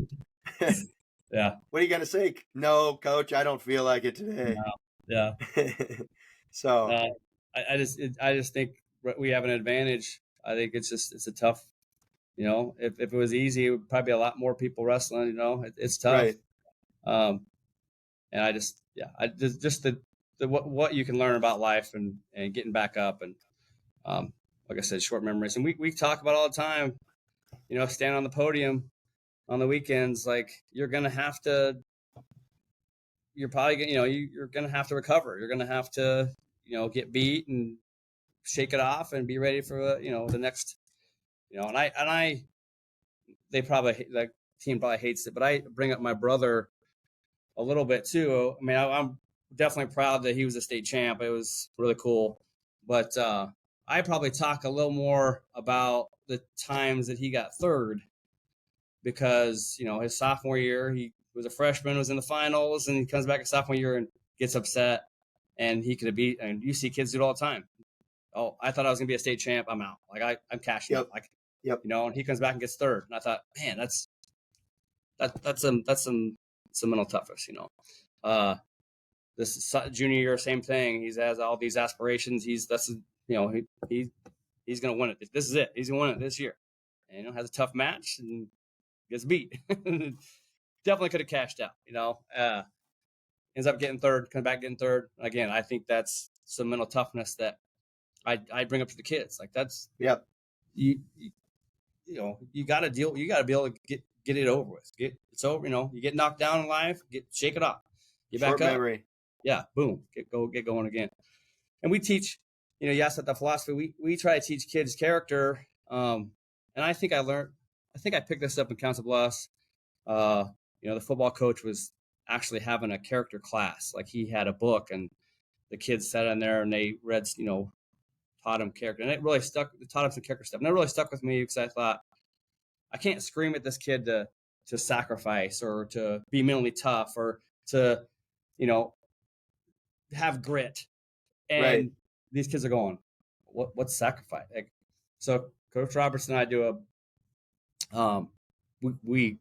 Yeah. What are you going to say? No, coach, I don't feel like it today. No. Yeah. So I just think we have an advantage. I think it's a tough, if it was easy, it would probably be a lot more people wrestling, it's tough. right. And I just the what you can learn about life and getting back up and, like I said, short memories. And we talk about all the time, stand on the podium on the weekends, like you're probably you're going to have to recover. You're going to have to, get beat and shake it off and be ready for, the next, and they probably, like, team probably hates it, but I bring up my brother a little bit too. I mean, I'm definitely proud that he was a state champ. It was really cool. But I probably talk a little more about the times that he got third because, his sophomore year, he was a freshman, was in the finals, and he comes back a sophomore year and gets upset. And he could have beat, and you see kids do it all the time. Oh, I thought I was going to be a state champ. I'm out. Like I'm cashing Yep. out. Like, Yep. and he comes back and gets third. And I thought, man, that's some mental toughness, this junior year, same thing. He has all these aspirations. He's going to win it. This is it. He's going to win it this year. And, has a tough match and gets beat. Definitely could have cashed out, ends up getting third, comes back getting third. Again, I think that's some mental toughness that I bring up to the kids. Like that's, Yep. you got to deal. You got to be able to get it over with. It's over. You get knocked down in life. Shake it off. Get Short back up. memory. Yeah, boom. Get going again. And we teach. You asked about the philosophy. We try to teach kids character. And I think I picked this up in Council Bluffs. The football coach was actually having a character class. Like he had a book, and the kids sat in there and they read. Taught him character, and it really taught him some character stuff. And it really stuck with me because I thought, I can't scream at this kid to sacrifice or to be mentally tough or to, have grit. And right. These kids are going, what's sacrifice? Like, so Coach Robertson and I do we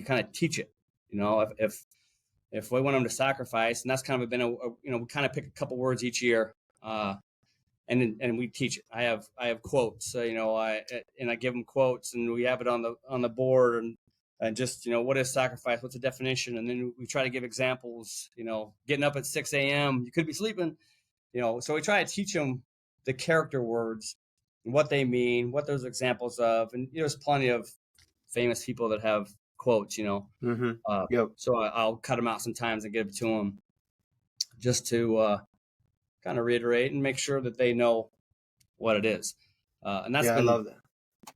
kind of teach it, if we want them to sacrifice, and that's kind of been we kind of pick a couple words each year. And we teach it. I have quotes, I give them quotes, and we have it on the board, and just, what is sacrifice? What's the definition? And then we try to give examples, getting up at 6 a.m. You could be sleeping, so we try to teach them the character words and what they mean, what those examples of, and there's plenty of famous people that have quotes, Mm-hmm. Yep. So I'll cut them out sometimes and give it to them just to, kind of reiterate and make sure that they know what it is. And that's I love that.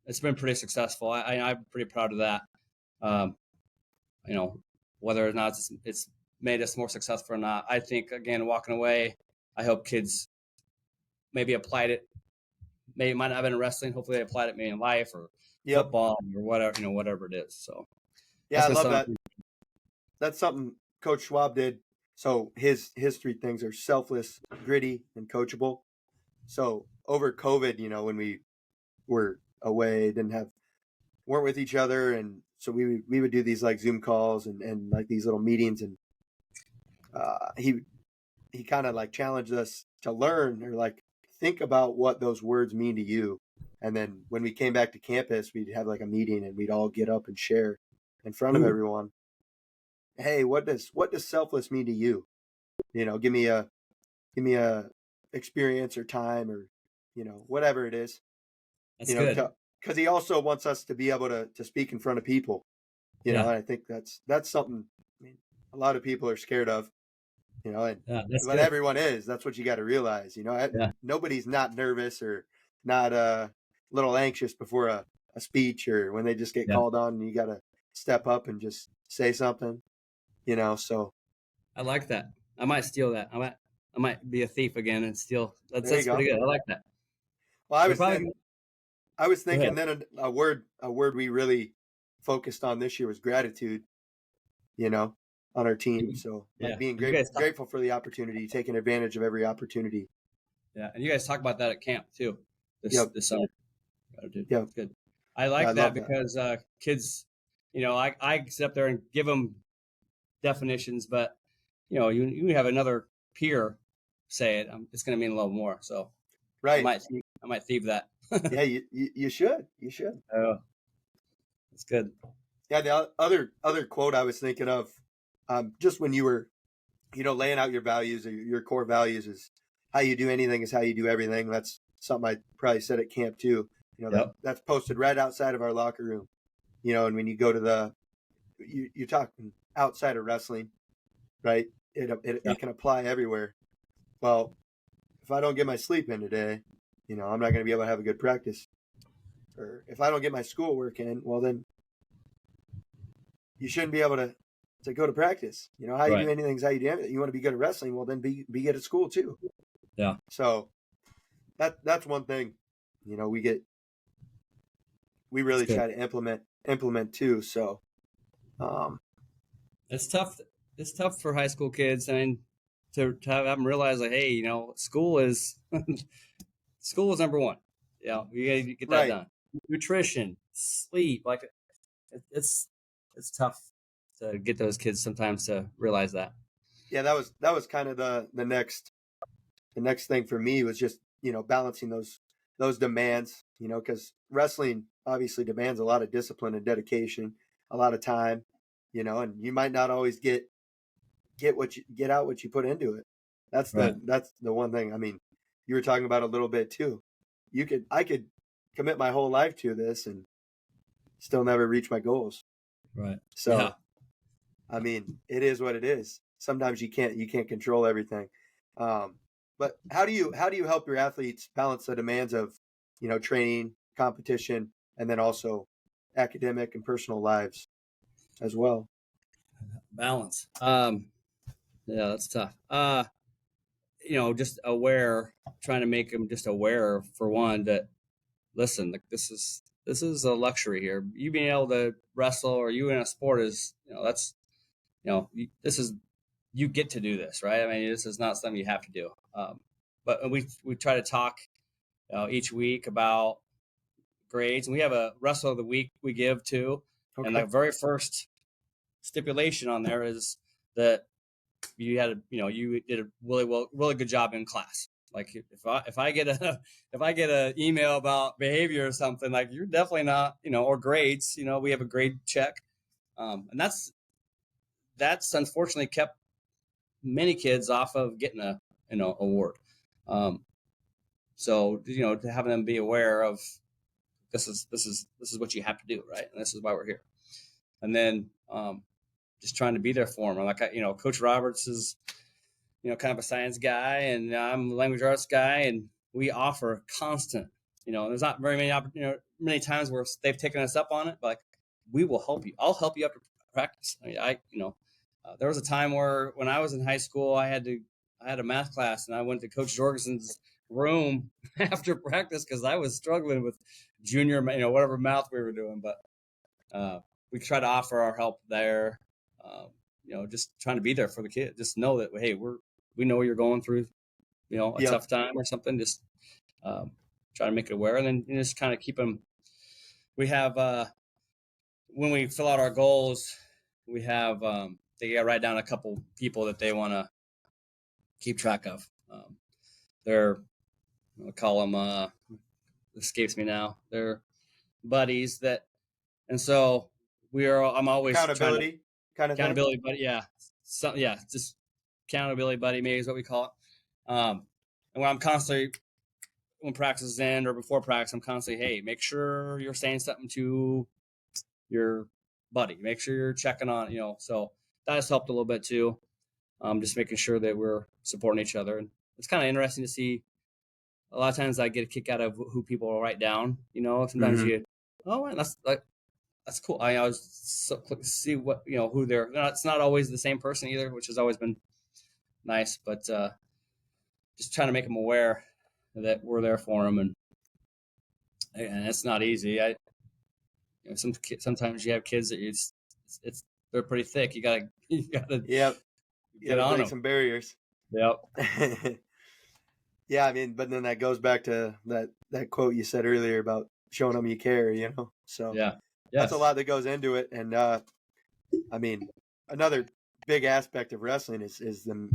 It's been pretty successful. I'm pretty proud of that. Whether or not it's made us more successful or not, I think, again, walking away, I hope kids maybe applied it. Maybe it might not have been in wrestling. Hopefully they applied it maybe in life or football or whatever, whatever it is. So I love that. That's something Coach Schwab did. So his 3 things are selfless, gritty, and coachable. So over COVID, when we were away, weren't with each other, and so we would do these like Zoom calls and like these little meetings, and he kind of like challenged us to learn or like think about what those words mean to you. And then when we came back to campus, we'd have like a meeting and we'd all get up and share in front of everyone. Hey, what does selfless mean to you? Give me a experience or time or, whatever it is. That's good. Because he also wants us to be able to speak in front of people, and I think that's something, a lot of people are scared of, but good. everyone is. That's what you got to realize, nobody's not nervous or, not a little anxious before a speech or when they just get Yeah. called on and you got to step up and just say something, so I like that. I might steal that. I might be a thief again and steal. there you That's pretty go. good. I like that. Well, We're probably I was go ahead. thinking then a word we really focused on this year was gratitude, on our team. So like Yeah. being And you guys talk, grateful for the opportunity, taking advantage of every opportunity. yeah, and you guys talk about that at camp too. Yep. This summer. Gratitude. Yep. That's good. I Yeah, I like that love that. because kids, I sit up there and give them definitions, but you have another peer say it, it's going to mean a little more. So Right. I might thieve that. Yeah, you should. You should. Oh, that's good. Yeah, the other quote I was thinking of, just when you were, laying out your values or your core values is how you do anything is how you do everything. That's something I probably said at camp too. Yep. That's posted right outside of our locker room. And when you go to you're talking outside of wrestling, right? Yeah. It can apply everywhere. Well, if I don't get my sleep in today, I'm not going to be able to have a good practice. Or if I don't get my schoolwork in, well, then you shouldn't be able to go to practice. How you Right. do anything is how you do everything. You want to be good at wrestling, well, then be good at school too. Yeah. So that's one thing, we really try to implement too. So, It's tough. It's tough for high school kids. I mean, to have them realize like, hey, school is school is number one. Yeah, you gotta get that right. done. Nutrition, sleep, like it's tough to get those kids sometimes to realize that. Yeah, that was kind of the next thing for me was just, balancing those demands, because wrestling obviously demands a lot of discipline and dedication, a lot of time, and you might not always get out what you put into it. That's Right. that's the one thing. I mean, you were talking about a little bit too. I could commit my whole life to this and still never reach my goals. Right. So, Yeah. I mean, it is what it is. Sometimes you can't control everything. But how do you help your athletes balance the demands of, training, competition, and then also academic and personal lives as well? Balance. Yeah, that's tough. Just aware, trying to make them just aware for one that listen, like this is a luxury here. You being able to wrestle or you in a sport is, that's this is you get to do this, right? I mean, this is not something you have to do. But we try to talk each week about grades, and we have a wrestle of the week we give too. Okay. And the very first stipulation on there is that you did a really good job in class. Like if I get a email about behavior or something, like you're definitely not, or grades, we have a grade check, and that's unfortunately kept many kids off of getting a award. So to having them be aware of this is what you have to do, right? And this is why we're here. And then just trying to be there for them. Like Coach Roberts is kind of a science guy, and I'm a language arts guy, and we offer constant. There's not very many times where they've taken us up on it, but like, we will help you. I'll help you after practice. I mean, there was a time where when I was in high school, I had a math class, and I went to Coach Jorgensen's room after practice because I was struggling with junior, whatever math we were doing. But we try to offer our help there. Just trying to be there for the kid. Just know that, hey, we know you're going through, a tough time or something. Just try to make it aware, and then just kind of keep them. We have when we fill out our goals, we have they got to write down a couple people that they want to keep track of. They're I'll call them escapes me now. They're buddies that, and so I'm always Accountability trying kind to of thing. accountability buddy. Yeah, just accountability buddy maybe is what we call it. And when I'm constantly when practice end or before practice, I'm constantly, hey, make sure you're saying something to your buddy. Make sure you're checking on, So that has helped a little bit too. Just making sure that we're supporting each other, and it's kind of interesting to see a lot of times I get a kick out of who people write down. Sometimes Mm-hmm. that's cool. I always see what who they're. It's not always the same person either, which has always been nice. But just trying to make them aware that we're there for them, and it's not easy. Sometimes you have kids that it's they're pretty thick. You gotta Yep. You got get to on break them. some barriers. Yep. Yeah, I mean, but then that goes back to that quote you said earlier about showing them you care, So Yeah. that's a Yes. lot that goes into it. And I mean, another big aspect of wrestling is the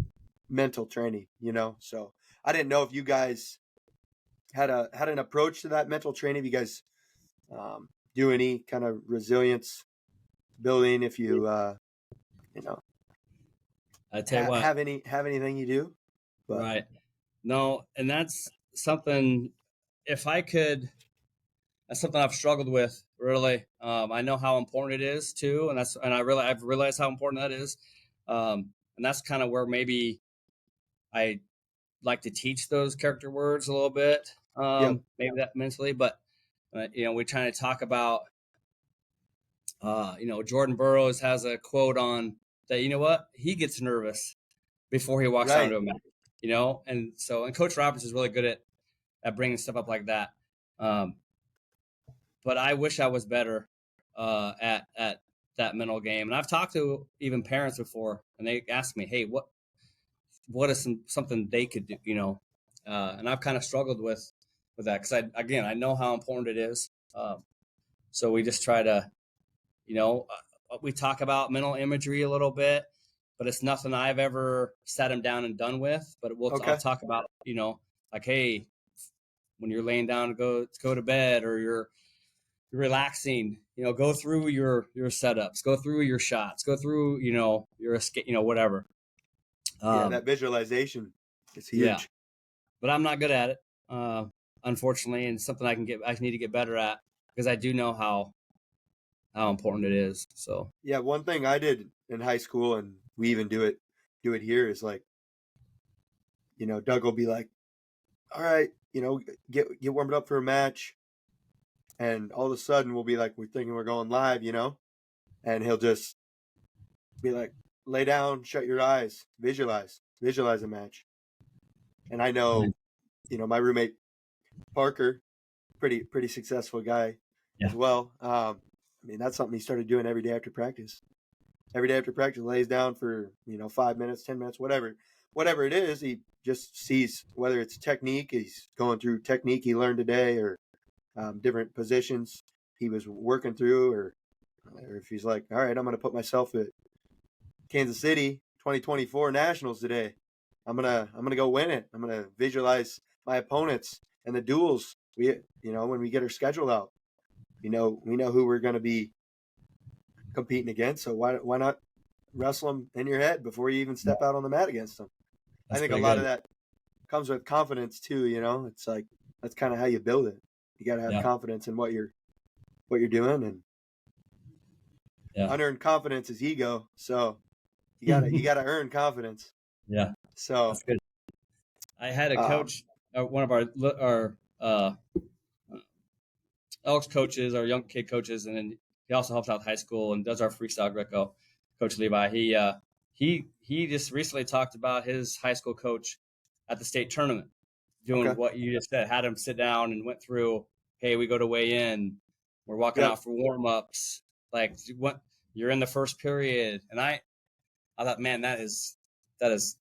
mental training, So I didn't know if you guys had an approach to that mental training. If you guys do any kind of resilience building, if you you know I tell you what. have anything you do, but Right. No, and that's something. If I could, that's something I've struggled with really. I know how important it is too, I've realized how important that is. And that's kind of where maybe I like to teach those character words a little bit. yep, Maybe that mentally, but we're trying to talk about. Jordan Burroughs has a quote on that. You know what? He gets nervous before he walks right, onto a mat. And Coach Roberts is really good at bringing stuff up like that. Um, but I wish I was better at that mental game. And I've talked to even parents before, and they ask me, "Hey, what is something they could do?" And I've kind of struggled with that because I know how important it is. So we just try to, we talk about mental imagery a little bit, but it's nothing I've ever sat him down and done with. But I'll okay, talk about, like, hey, when you're laying down to go to bed, or you're relaxing, go through your setups, go through your shots, go through your escape, whatever. yeah, um that visualization is yeah, huge. but I'm not good at it, unfortunately, and something I need to get better at, because I do know how important it is. So Yeah, one thing I did in high school, and we even do it here, is like, Doug will be like, "All right, get warmed up for a match," and all of a sudden we'll be like, "We're thinking we're going live," and he'll just be like, "Lay down, shut your eyes, visualize a match." And I know, my roommate Parker, pretty successful guy yeah, as well. I mean, that's something he started doing every day after practice. Every day after practice, lays down for 5 minutes, 10 minutes, whatever it is. He just sees whether it's technique. He's going through technique he learned today, or different positions he was working through, or if he's like, all right, I'm going to put myself at Kansas City 2024 Nationals today. I'm gonna go win it. I'm gonna visualize my opponents and the duels. When we get our schedule out, we know who we're going to be competing against. So why not wrestle them in your head before you even step out on the mat against them? I that's think a pretty lot good. of that comes with confidence too. It's like that's kind of how you build it. You got to have Yeah, confidence in what you're doing, and yeah. unearned confidence is ego. So you gotta earn confidence. Yeah, So that's good. I had a um, coach, one of our Elks coaches, our young kid coaches, and then he also helps out high school and does our freestyle Greco. Coach Levi, he just recently talked about his high school coach at the state tournament doing okay, what you just said. Had him sit down and went through. Hey, we go to weigh in. We're walking yep, out for warm ups. Like, what, you're in the first period, and I thought, man, that is that's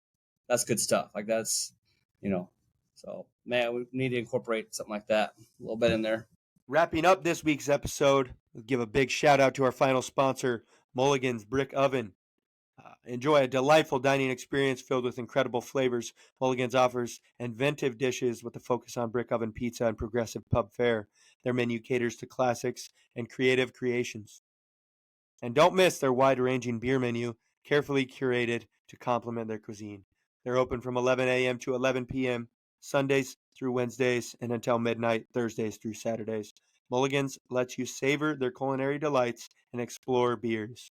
good stuff. Like, that's you know, so man, we need to incorporate something like that a little bit in there. wrapping up this week's episode, we'll give a big shout out to our final sponsor, Mulligan's Brick Oven. Enjoy a delightful dining experience filled with incredible flavors. Mulligan's offers inventive dishes with a focus on brick oven pizza and progressive pub fare. Their menu caters to classics and creative creations. And don't miss their wide ranging beer menu, carefully curated to complement their cuisine. They're open from 11 a.m. to 11 p.m., Sundays through Wednesdays, and until midnight, Thursdays through Saturdays. Mulligan's lets you savor their culinary delights and explore beers.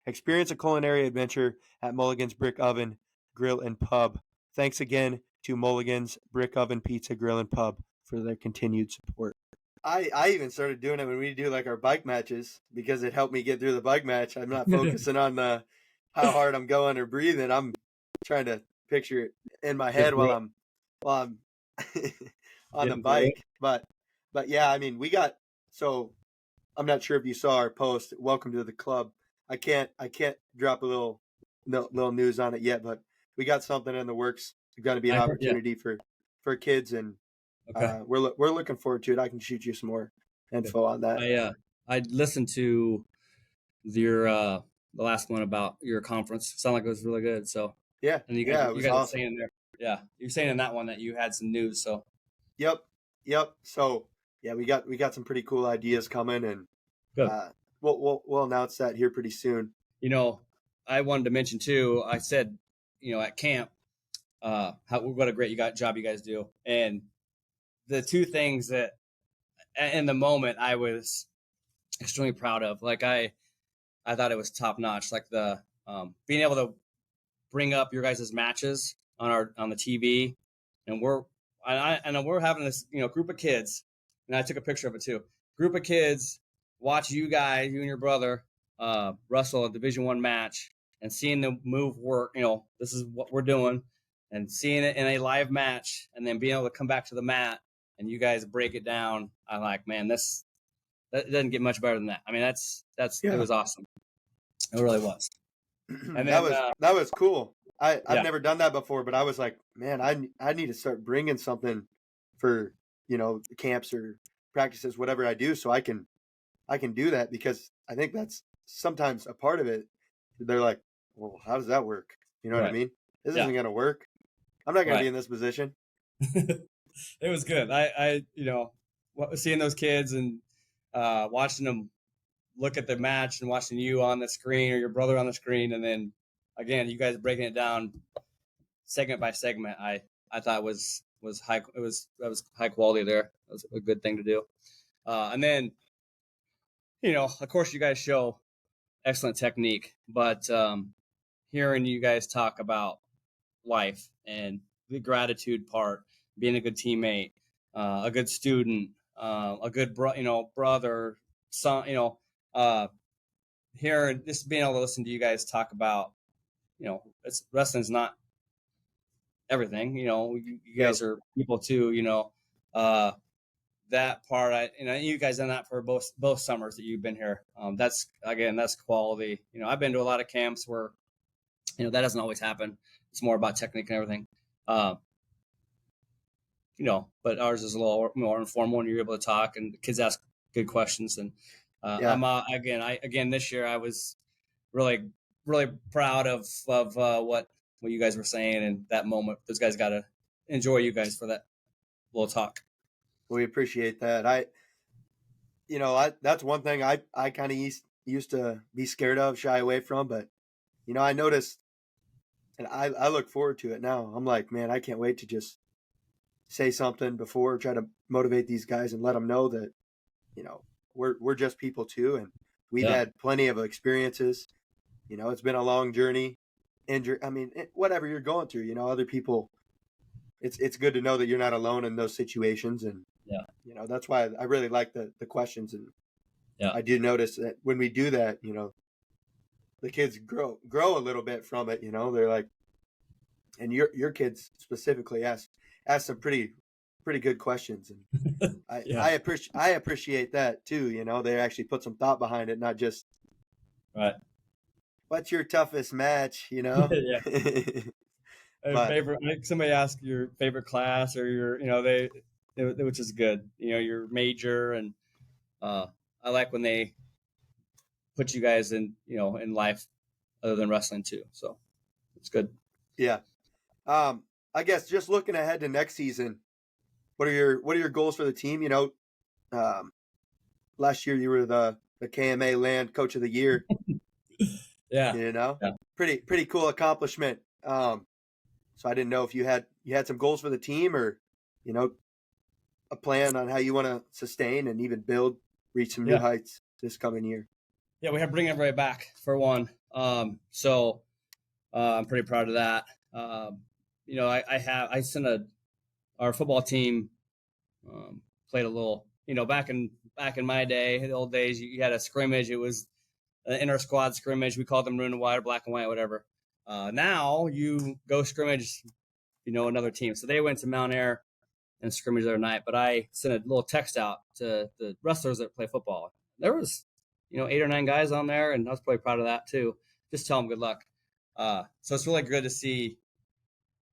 Experience a culinary adventure at Mulligan's Brick Oven, Grill, and Pub. Thanks again to Mulligan's Brick Oven Pizza Grill and Pub for their continued support. I even started doing it when we do like our bike matches because it helped me get through the bike match. I'm not focusing on how hard I'm going or breathing. I'm trying to picture it in my head while I'm on the bike. But yeah, I mean, so I'm not sure if you saw our post. Welcome to the club. I can't drop a little news on it yet, but we got something in the works. It's going to be an opportunity for kids, and we're looking forward to it. I can shoot you some more info on that. I listened to your the last one about your conference. Sounded like it was really good. So yeah, and you it was guys awesome. saying there, yeah, you're saying in that one that you had some news. So yep. So yeah, we got some pretty cool ideas coming, and we'll announce that here pretty soon. I wanted to mention too. I said, at camp, what a great job you guys do, and the two things that in the moment I was extremely proud of. Like I thought it was top notch. Like the being able to bring up your guys' matches on the TV, and we're having this group of kids, and I took a picture of it too. Group of kids watch you guys, you and your brother, wrestle a Division I match, and seeing the move work. This is what we're doing, and seeing it in a live match, and then being able to come back to the mat and you guys break it down. I'm like, man, that doesn't get much better than that. I mean, it was awesome. It really was. And then, that was cool. I've never done that before, but I was like, man, I need to start bringing something for camps or practices, whatever I do, so I can do that, because I think that's sometimes a part of it. They're like, well, how does that work? You know what I mean? This isn't going to work. I'm not going to be in this position. It was good. I seeing those kids and watching them look at the match and watching you on the screen or your brother on the screen, and then again you guys breaking it down segment by segment, I thought was high. That was high quality there. That was a good thing to do. And then of course you guys show excellent technique, but hearing you guys talk about life and the gratitude part, being a good teammate, a good student, a good brother, son, hearing just being able to listen to you guys talk about, wrestling's not everything. You guys are people too. That part, you guys done that for both summers that you've been here. That's quality. I've been to a lot of camps where, that doesn't always happen. It's more about technique and everything. But ours is a little more informal, and you're able to talk, and the kids ask good questions. And I'm this year I was really, really proud of what you guys were saying in that moment. Those guys got to enjoy you guys for that little talk. We appreciate that. That's one thing I kind of used to be scared of, shy away from, but I noticed, and I look forward to it now. I'm like, man, I can't wait to just say something before, try to motivate these guys and let them know that, we're just people too. And we've had plenty of experiences. It's been a long journey. Whatever you're going through, other people, it's good to know that you're not alone in those situations. And, that's why I really like the questions. And I do notice that when we do that, the kids grow a little bit from it. They're like, and your kids specifically ask some pretty good questions, and I appreciate that too. They actually put some thought behind it, not just what's your toughest match. Favorite. Somebody asked your favorite class or your, which is good. Your major, and I like when they put you guys in, in life other than wrestling too. So it's good. Yeah. I guess just looking ahead to next season, what are your goals for the team? Last year you were the KMA Land Coach of the Year. Pretty cool accomplishment. So I didn't know if you had some goals for the team, or a plan on how you want to sustain and even reach some new heights this coming year. Yeah, we have to bring everybody back for one. So I'm pretty proud of that. I sent our football team played a little, back in my day, the old days, you had a scrimmage. It was an inter squad scrimmage. We called them maroon and white or black and white, whatever. Now you go scrimmage, another team. So they went to Mount Air and scrimmage the other night, but I sent a little text out to the wrestlers that play football. There was, 8 or 9 guys on there, and I was probably proud of that too. Just tell them good luck. So it's really good to see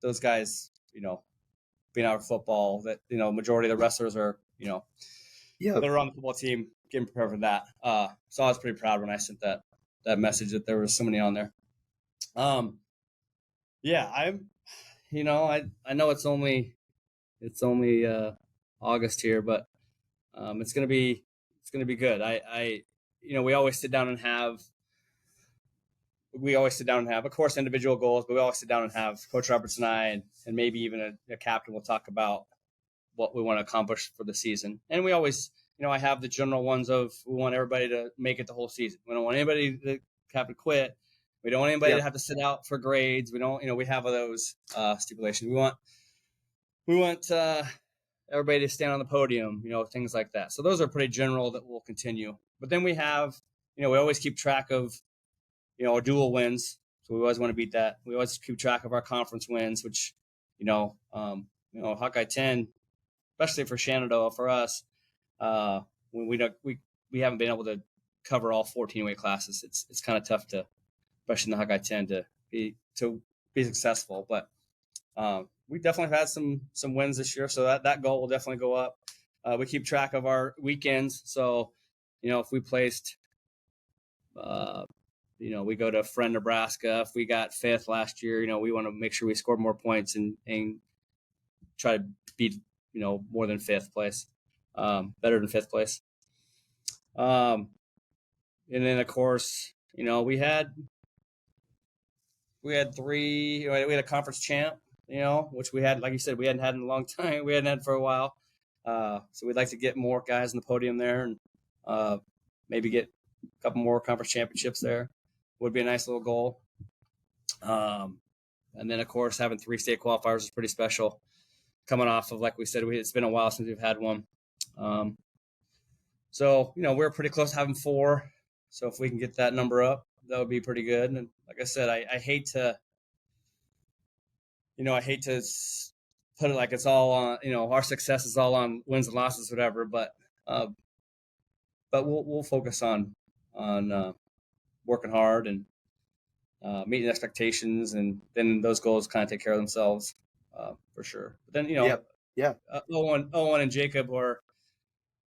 those guys, being out of football. That majority of the wrestlers are, that are on the football team getting prepared for that. So I was pretty proud when I sent that message that there was somebody on there. Yeah, I know it's only August here, but it's gonna be good. We always sit down and have of course individual goals, but we always sit down and have Coach Roberts and I and maybe even a captain will talk about what we want to accomplish for the season. And we always, I have the general ones of we want everybody to make it the whole season. We don't want anybody to have to quit. We don't want anybody to have to sit out for grades. We don't, we have those stipulations. We want everybody to stand on the podium, things like that. So those are pretty general that will continue. But then we have, we always keep track of, our dual wins. So we always want to beat that. We always keep track of our conference wins, which, Hawkeye 10, especially for Shenandoah, for us, when we haven't been able to cover all 14 weight classes. It's kind of tough to, especially in the Hawkeye 10, to be successful. But we definitely had some wins this year, so that goal will definitely go up. We keep track of our weekends, so if we placed, we go to Friend, Nebraska. If we got 5th last year, we want to make sure we score more points and try to beat more than 5th place, better than 5th place. And then of course, we had 3. We had a conference champ, which we had, like you said, we hadn't had in a long time. We hadn't had for a while. So we'd like to get more guys on the podium there and maybe get a couple more conference championships there. Would be a nice little goal. And then, of course, having 3 state qualifiers is pretty special. Coming off of, like we said, it's been a while since we've had one. So, we're pretty close to having 4. So if we can get that number up, that would be pretty good. And like I said, I hate to put it like it's all on, our success is all on wins and losses, whatever. But we'll focus on working hard and meeting expectations, and then those goals kind of take care of themselves for sure. But then Owen and Jacob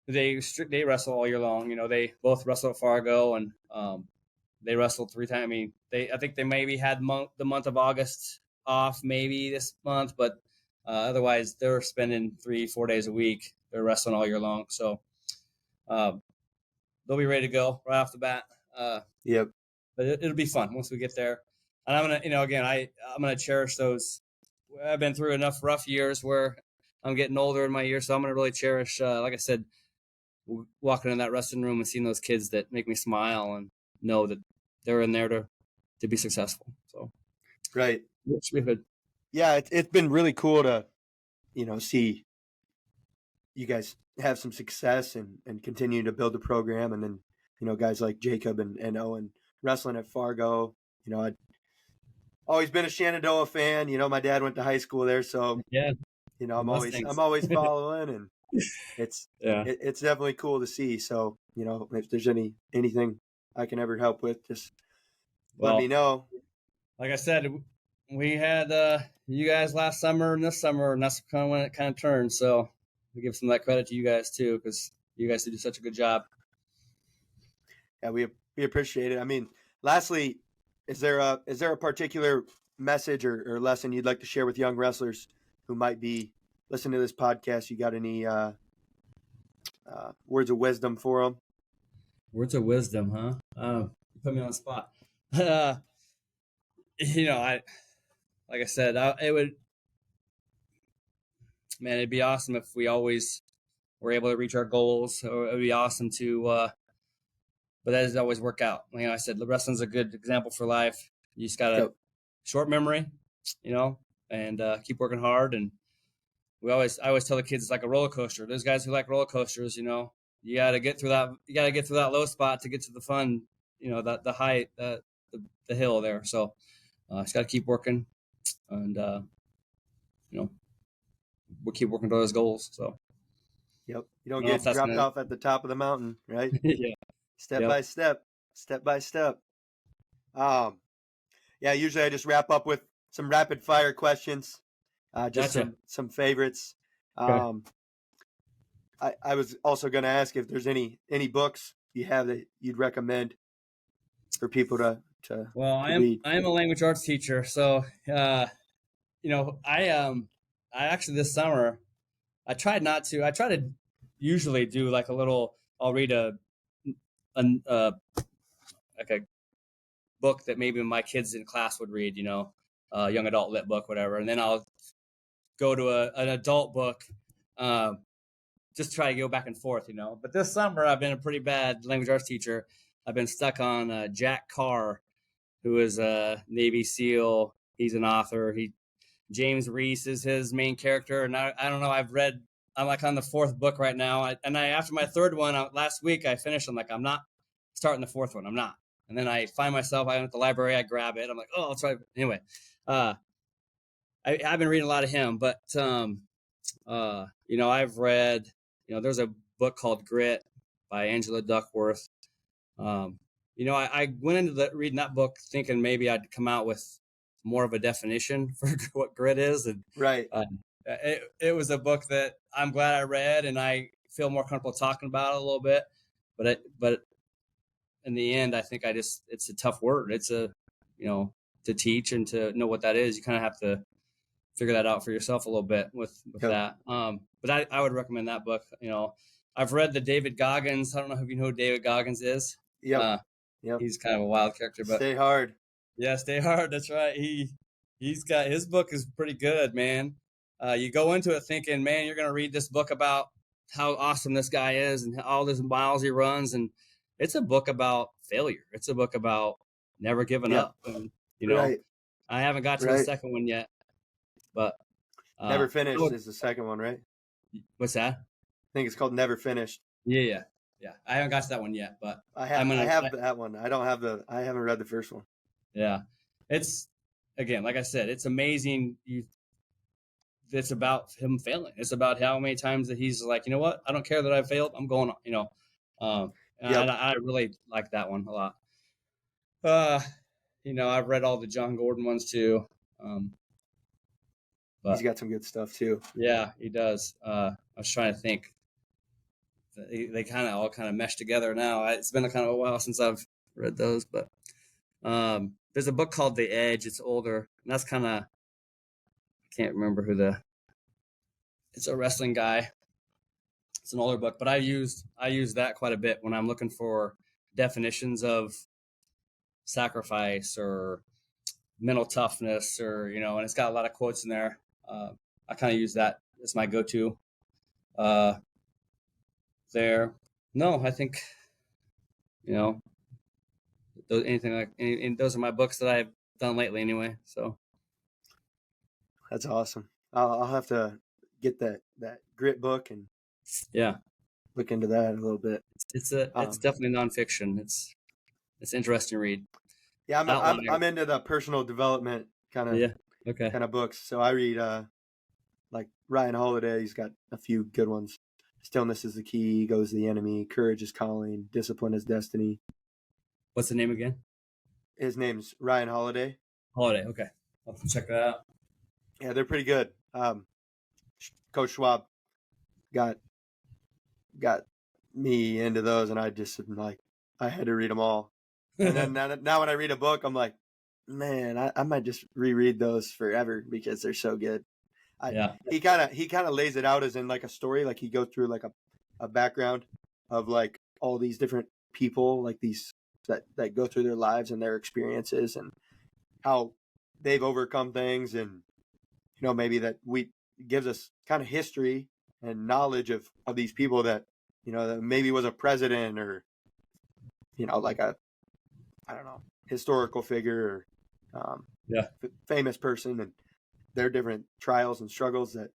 they wrestle all year long. They both wrestle at Fargo, and they wrestled 3 times. I mean, I think they maybe had the month of August off, maybe this month, but otherwise they're spending 3-4 days a week. They're wrestling all year long, so they'll be ready to go right off the bat. But it'll be fun once we get there. And I'm gonna, again, I'm gonna cherish those. I've been through enough rough years where I'm getting older in my years, so I'm gonna really cherish, like I said, walking in that wrestling room and seeing those kids that make me smile and know that they're in there to be successful. So, right. It should be good. Yeah, it's been really cool to, see you guys have some success and continue to build the program, and then guys like Jacob and Owen wrestling at Fargo. I'd always been a Shenandoah fan. My dad went to high school there, so I'm always following, and it's definitely cool to see. So if there's anything I can ever help with, just let me know. Like I said, we had you guys last summer and this summer, and that's kind of when it kind of turned. So we give some of that credit to you guys too, because you guys do such a good job. Yeah, we appreciate it. I mean, lastly, is there a particular message or lesson you'd like to share with young wrestlers who might be listening to this podcast? You got any words of wisdom for them? Words of wisdom, huh? You put me on the spot. Like I said, it'd be awesome if we always were able to reach our goals. It would be awesome to, but that doesn't always work out. I said, wrestling's a good example for life. You just got a short memory, and keep working hard. And I always tell the kids it's like a roller coaster. Those guys who like roller coasters, you got to get through that. You got to get through that low spot to get to the fun. The height, the hill there. So just got to keep working, and we'll keep working towards those goals. So Yep. You I don't don't know if get that's dropped gonna. off at the top of the mountain, right? Yeah. Step Yep. by step, step by step. Um, yeah, usually I just wrap up with some rapid fire questions, just Gotcha. some favorites. Okay. Um, I was also going to ask if there's any books you have that you'd recommend for people to Well, to read. I am a language arts teacher, so I actually this summer I tried not to. I try to usually do like a little. I'll read a like a book that maybe my kids in class would read, young adult lit book, whatever, and then I'll go to an adult book, uh, just try to go back and forth, But this summer I've been a pretty bad language arts teacher. I've been stuck on Jack Carr, who is a Navy SEAL. He's an author. James Reese is his main character, and I don't know. I'm like on the fourth book right now, after my third one last week I finished. I'm like, I'm not starting the fourth one. I'm not. And then I find myself, I'm at the library, I grab it. I'm like, oh, that's right. Anyway, I've been reading a lot of him, but I've read, there's a book called Grit by Angela Duckworth. I went into reading that book thinking maybe I'd come out with more of a definition for what grit is, and Right. it was a book that I'm glad I read, and I feel more comfortable talking about it a little bit. But in the end, I think it's a tough word. It's to teach and to know what that is. You kind of have to figure that out for yourself a little bit with Yep. that. But I would recommend that book. I've read the David Goggins. I don't know if you know who David Goggins is. Yep. Yep. He's kind of a wild character, but Stay hard. yeah, Stay Hard. That's right. He's got his book is pretty good, man. You go into it thinking, man, you're gonna read this book about how awesome this guy is and all these miles he runs, and it's a book about failure. It's a book about never giving Yep. up. And Right. I haven't got to the Right. second one yet, but Never Finished is the second one, right? what's that? I think it's called Never Finished. Yeah. I haven't got to that one yet, but I have that one. I haven't read the first one. Yeah, it's again, like I said, it's amazing. It's about him failing. It's about how many times that he's like, you know what? I don't care that I failed. I'm going on. Yep. I really like that one a lot. I've read all the John Gordon ones too. But He's got some good stuff too. yeah, he does. I was trying to think. They kind of all mesh together now. It's been a kind of a while since I've read those, but there's a book called The Edge. It's older, and that's kind of I can't remember it's a wrestling guy. It's an older book, but I use that quite a bit when I'm looking for definitions of sacrifice or mental toughness, or and it's got a lot of quotes in there. I kind of use that as my go-to. There, no, I think those are my books that I've done lately, anyway. So that's awesome. I'll have to get that Grit book and yeah, look into that a little bit. It's definitely nonfiction. It's interesting to read. Yeah, I'm into the personal development kind of books. So I read like Ryan Holiday. He's got a few good ones. Stillness is the Key, Ego is the Enemy, Courage is Calling, Discipline is Destiny. What's the name again? His name's Ryan Holiday. Holiday. Okay, I'll have to check that out. Yeah, they're pretty good. Coach Schwab got me into those, and I just like I had to read them all. And then now when I read a book, I'm like, man, I might just reread those forever because they're so good. He kind of lays it out as in like a story, like he goes through like a background of like all these different people, like these that go through their lives and their experiences and how they've overcome things, and maybe that gives us kind of history and knowledge of these people that that maybe was a president or like a I don't know historical figure or famous person, and their different trials and struggles that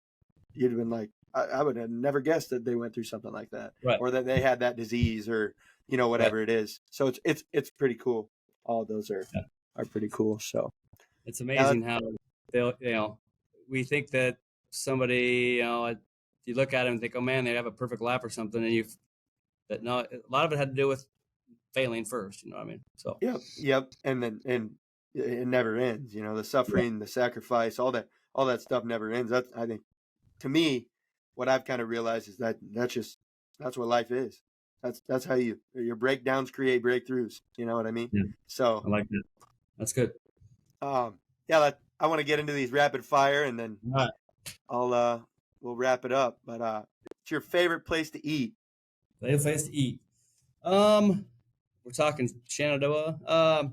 you'd have been like, I would have never guessed that they went through something like that, Right. or that they had that disease, or whatever it is. So it's pretty cool. All of those are pretty cool. So it's amazing how they'll we think that somebody you look at them and think, oh man, they have a perfect life or something, and no, a lot of it had to do with failing first. You know what I mean? So yep, and it never ends. The suffering, the sacrifice, all that stuff never ends. That's, I think, to me, what I've kind of realized is that's what life is. That's how your breakdowns create breakthroughs. You know what I mean? Yeah. So I like that. That's good. I want to get into these rapid fire, and then we'll wrap it up. But what's your favorite place to eat? Favorite place to eat? We're talking Shenandoah.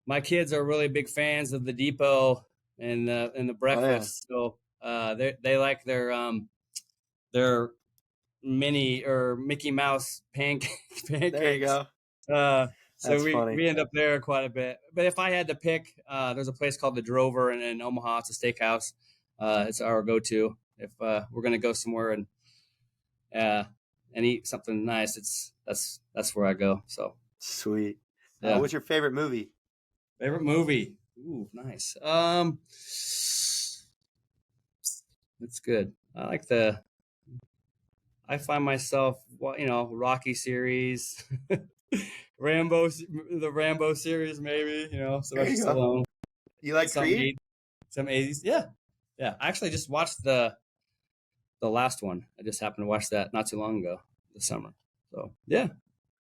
My kids are really big fans of the Depot and the breakfast. Oh, yeah. So they like their mini or Mickey Mouse pancakes. There you go. So funny. we end up there quite a bit. But if I had to pick, there's a place called the Drover in Omaha. It's a steakhouse. It's our go-to if we're gonna go somewhere and eat something nice. That's where I go. So sweet. Yeah. What's your favorite movie? Favorite movie? Ooh, nice. That's good. I find myself, Rocky series, the Rambo series, maybe, Sylvester Stallone. You like Creed? Some 80s. Yeah. Yeah. I actually just watched the last one. I just happened to watch that not too long ago this summer. So, yeah.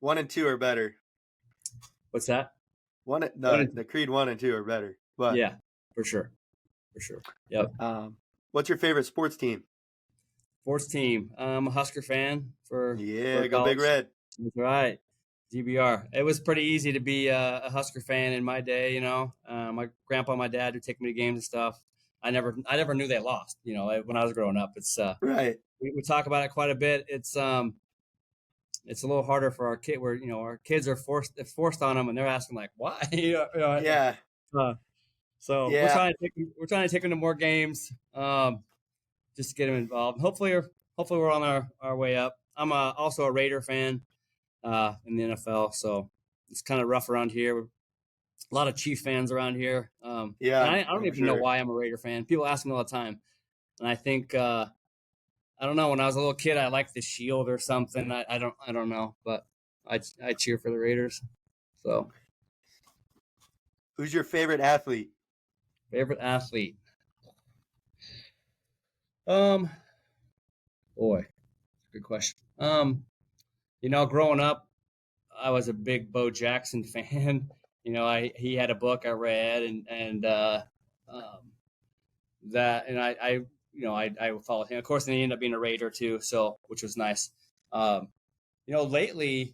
1 and 2 are better. What's that? The Creed 1 and 2 are better. But yeah, for sure. Yep. What's your favorite sports team? Sports team. I'm a Husker fan for go Big Red. That's right. GBR. It was pretty easy to be a Husker fan in my day. My grandpa and my dad would take me to games and stuff. I never knew they lost. When I was growing up, it's right. We talk about it quite a bit. It's a little harder for our kid where our kids are forced on them and they're asking like why. Yeah. So we're trying to take them to more games, just to get them involved. Hopefully we're on our way up. I'm also a Raider fan in the NFL, so it's kind of rough around here. A lot of Chief fans around here. I don't even know why I'm a Raider fan. People ask me all the time, and I think I don't know. When I was a little kid, I liked the shield or something. I don't know, but I cheer for the Raiders. So, who's your favorite athlete? Favorite athlete? Boy, good question. Growing up, I was a big Bo Jackson fan. He had a book I read, and I followed him. Of course, and he ended up being a Raider too, so which was nice. Lately,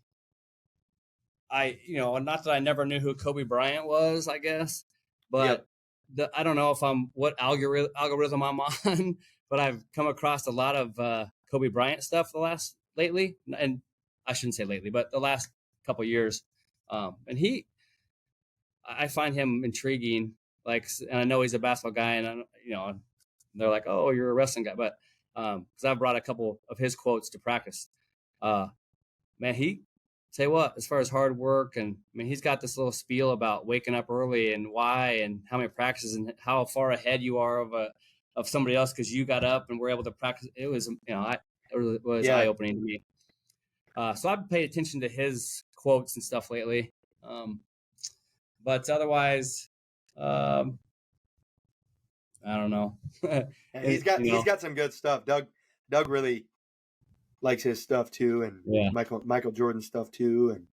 not that I never knew who Kobe Bryant was, I guess, but I don't know if what algorithm I'm on, but I've come across a lot of Kobe Bryant stuff lately, and I shouldn't say lately, but the last couple years, and I find him intriguing. And I know he's a basketball guy, and they're like, "Oh, you're a wrestling guy," but because I've brought a couple of his quotes to practice, man, say what, as far as hard work, and he's got this little spiel about waking up early and why, and how many practices, and how far ahead you are of somebody else because you got up and were able to practice. It was, it was eye opening to me. So I've paid attention to his quotes and stuff lately. But otherwise, I don't know. He's got some good stuff. Doug really likes his stuff too, and Michael Jordan stuff too, and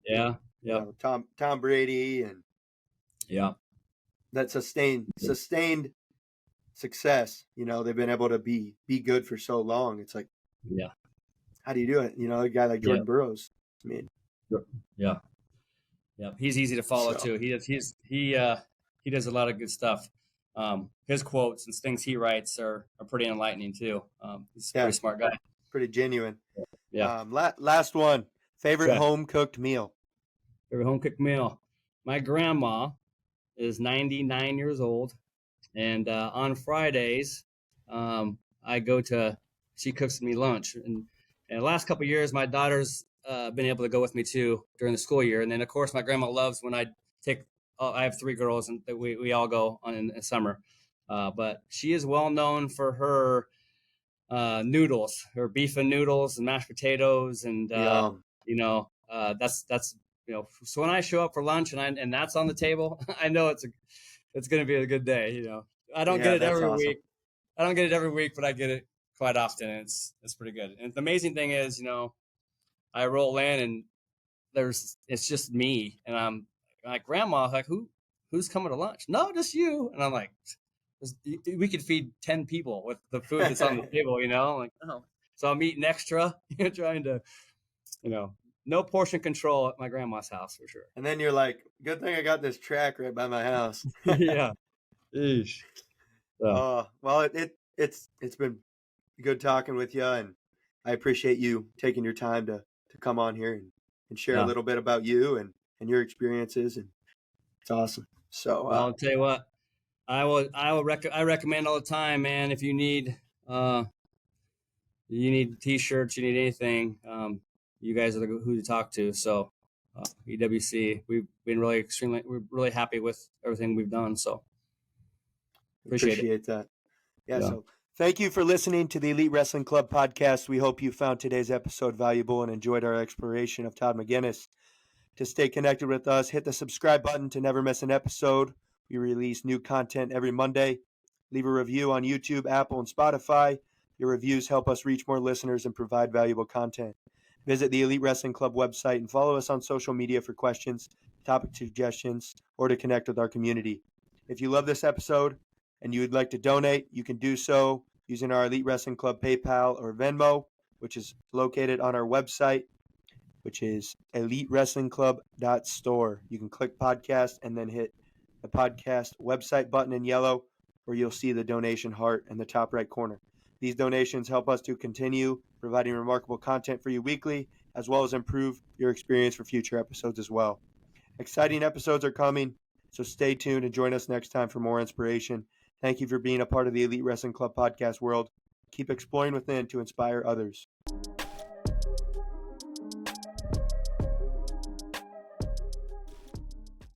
Tom Brady, and that sustained success. They've been able to be good for so long. It's like, how do you do it? A guy like Jordan Burroughs. He's easy to follow too. He does a lot of good stuff. His quotes and things he writes are pretty enlightening too. He's a pretty smart guy. Pretty genuine. Last one. Favorite home cooked meal. Favorite home cooked meal. My grandma is 99 years old, And on Fridays, I go to, she cooks me lunch. And the last couple of years, my daughter's been able to go with me too during the school year. And then, of course, my grandma loves when I take, I have 3 girls, and we all go on in summer. But she is well known for her noodles, her beef and noodles and mashed potatoes. And, Yum. that's, so when I show up for lunch and that's on the table, I know it's going to be a good day. I don't get Yeah, it that's every awesome. week. I don't get it every week, but I get it quite often. And it's pretty good. And the amazing thing is, I roll in and it's just me, and I'm like, Grandma, like, who's coming to lunch? No, just you. And I'm like, we could feed 10 people with the food that's on the table, like, oh. So I'm eating extra, trying to, you know, no portion control at my grandma's house for sure. And then you're like, good thing I got this track right by my house. Yeah. Eesh. So, Well, it's been good talking with you, and I appreciate you taking your time to come on here and share a yeah. little bit about you and your experiences, and it's awesome. So Well, I'll tell you what, I recommend all the time, man. If you need t-shirts, you need anything, you guys are who to talk to. So, EWC, we're really happy with everything we've done. So appreciate it. that. Yeah, Yeah. so thank you for listening to the Elite Wrestling Club podcast. We hope you found today's episode valuable and enjoyed our exploration of Todd McGinnis. To stay connected with us, hit the subscribe button to never miss an episode. We release new content every Monday. Leave a review on YouTube, Apple, and Spotify. Your reviews help us reach more listeners and provide valuable content. Visit the Elite Wrestling Club website and follow us on social media for questions, topic suggestions, or to connect with our community. If you love this episode and you would like to donate, you can do so using our Elite Wrestling Club PayPal or Venmo, which is located on our website, which is elitewrestlingclub.store. You can click podcast and then hit the podcast website button in yellow, where you'll see the donation heart in the top right corner. These donations help us to continue providing remarkable content for you weekly, as well as improve your experience for future episodes as well. Exciting episodes are coming, so stay tuned and join us next time for more inspiration. Thank you for being a part of the Elite Wrestling Club podcast world. Keep exploring within to inspire others.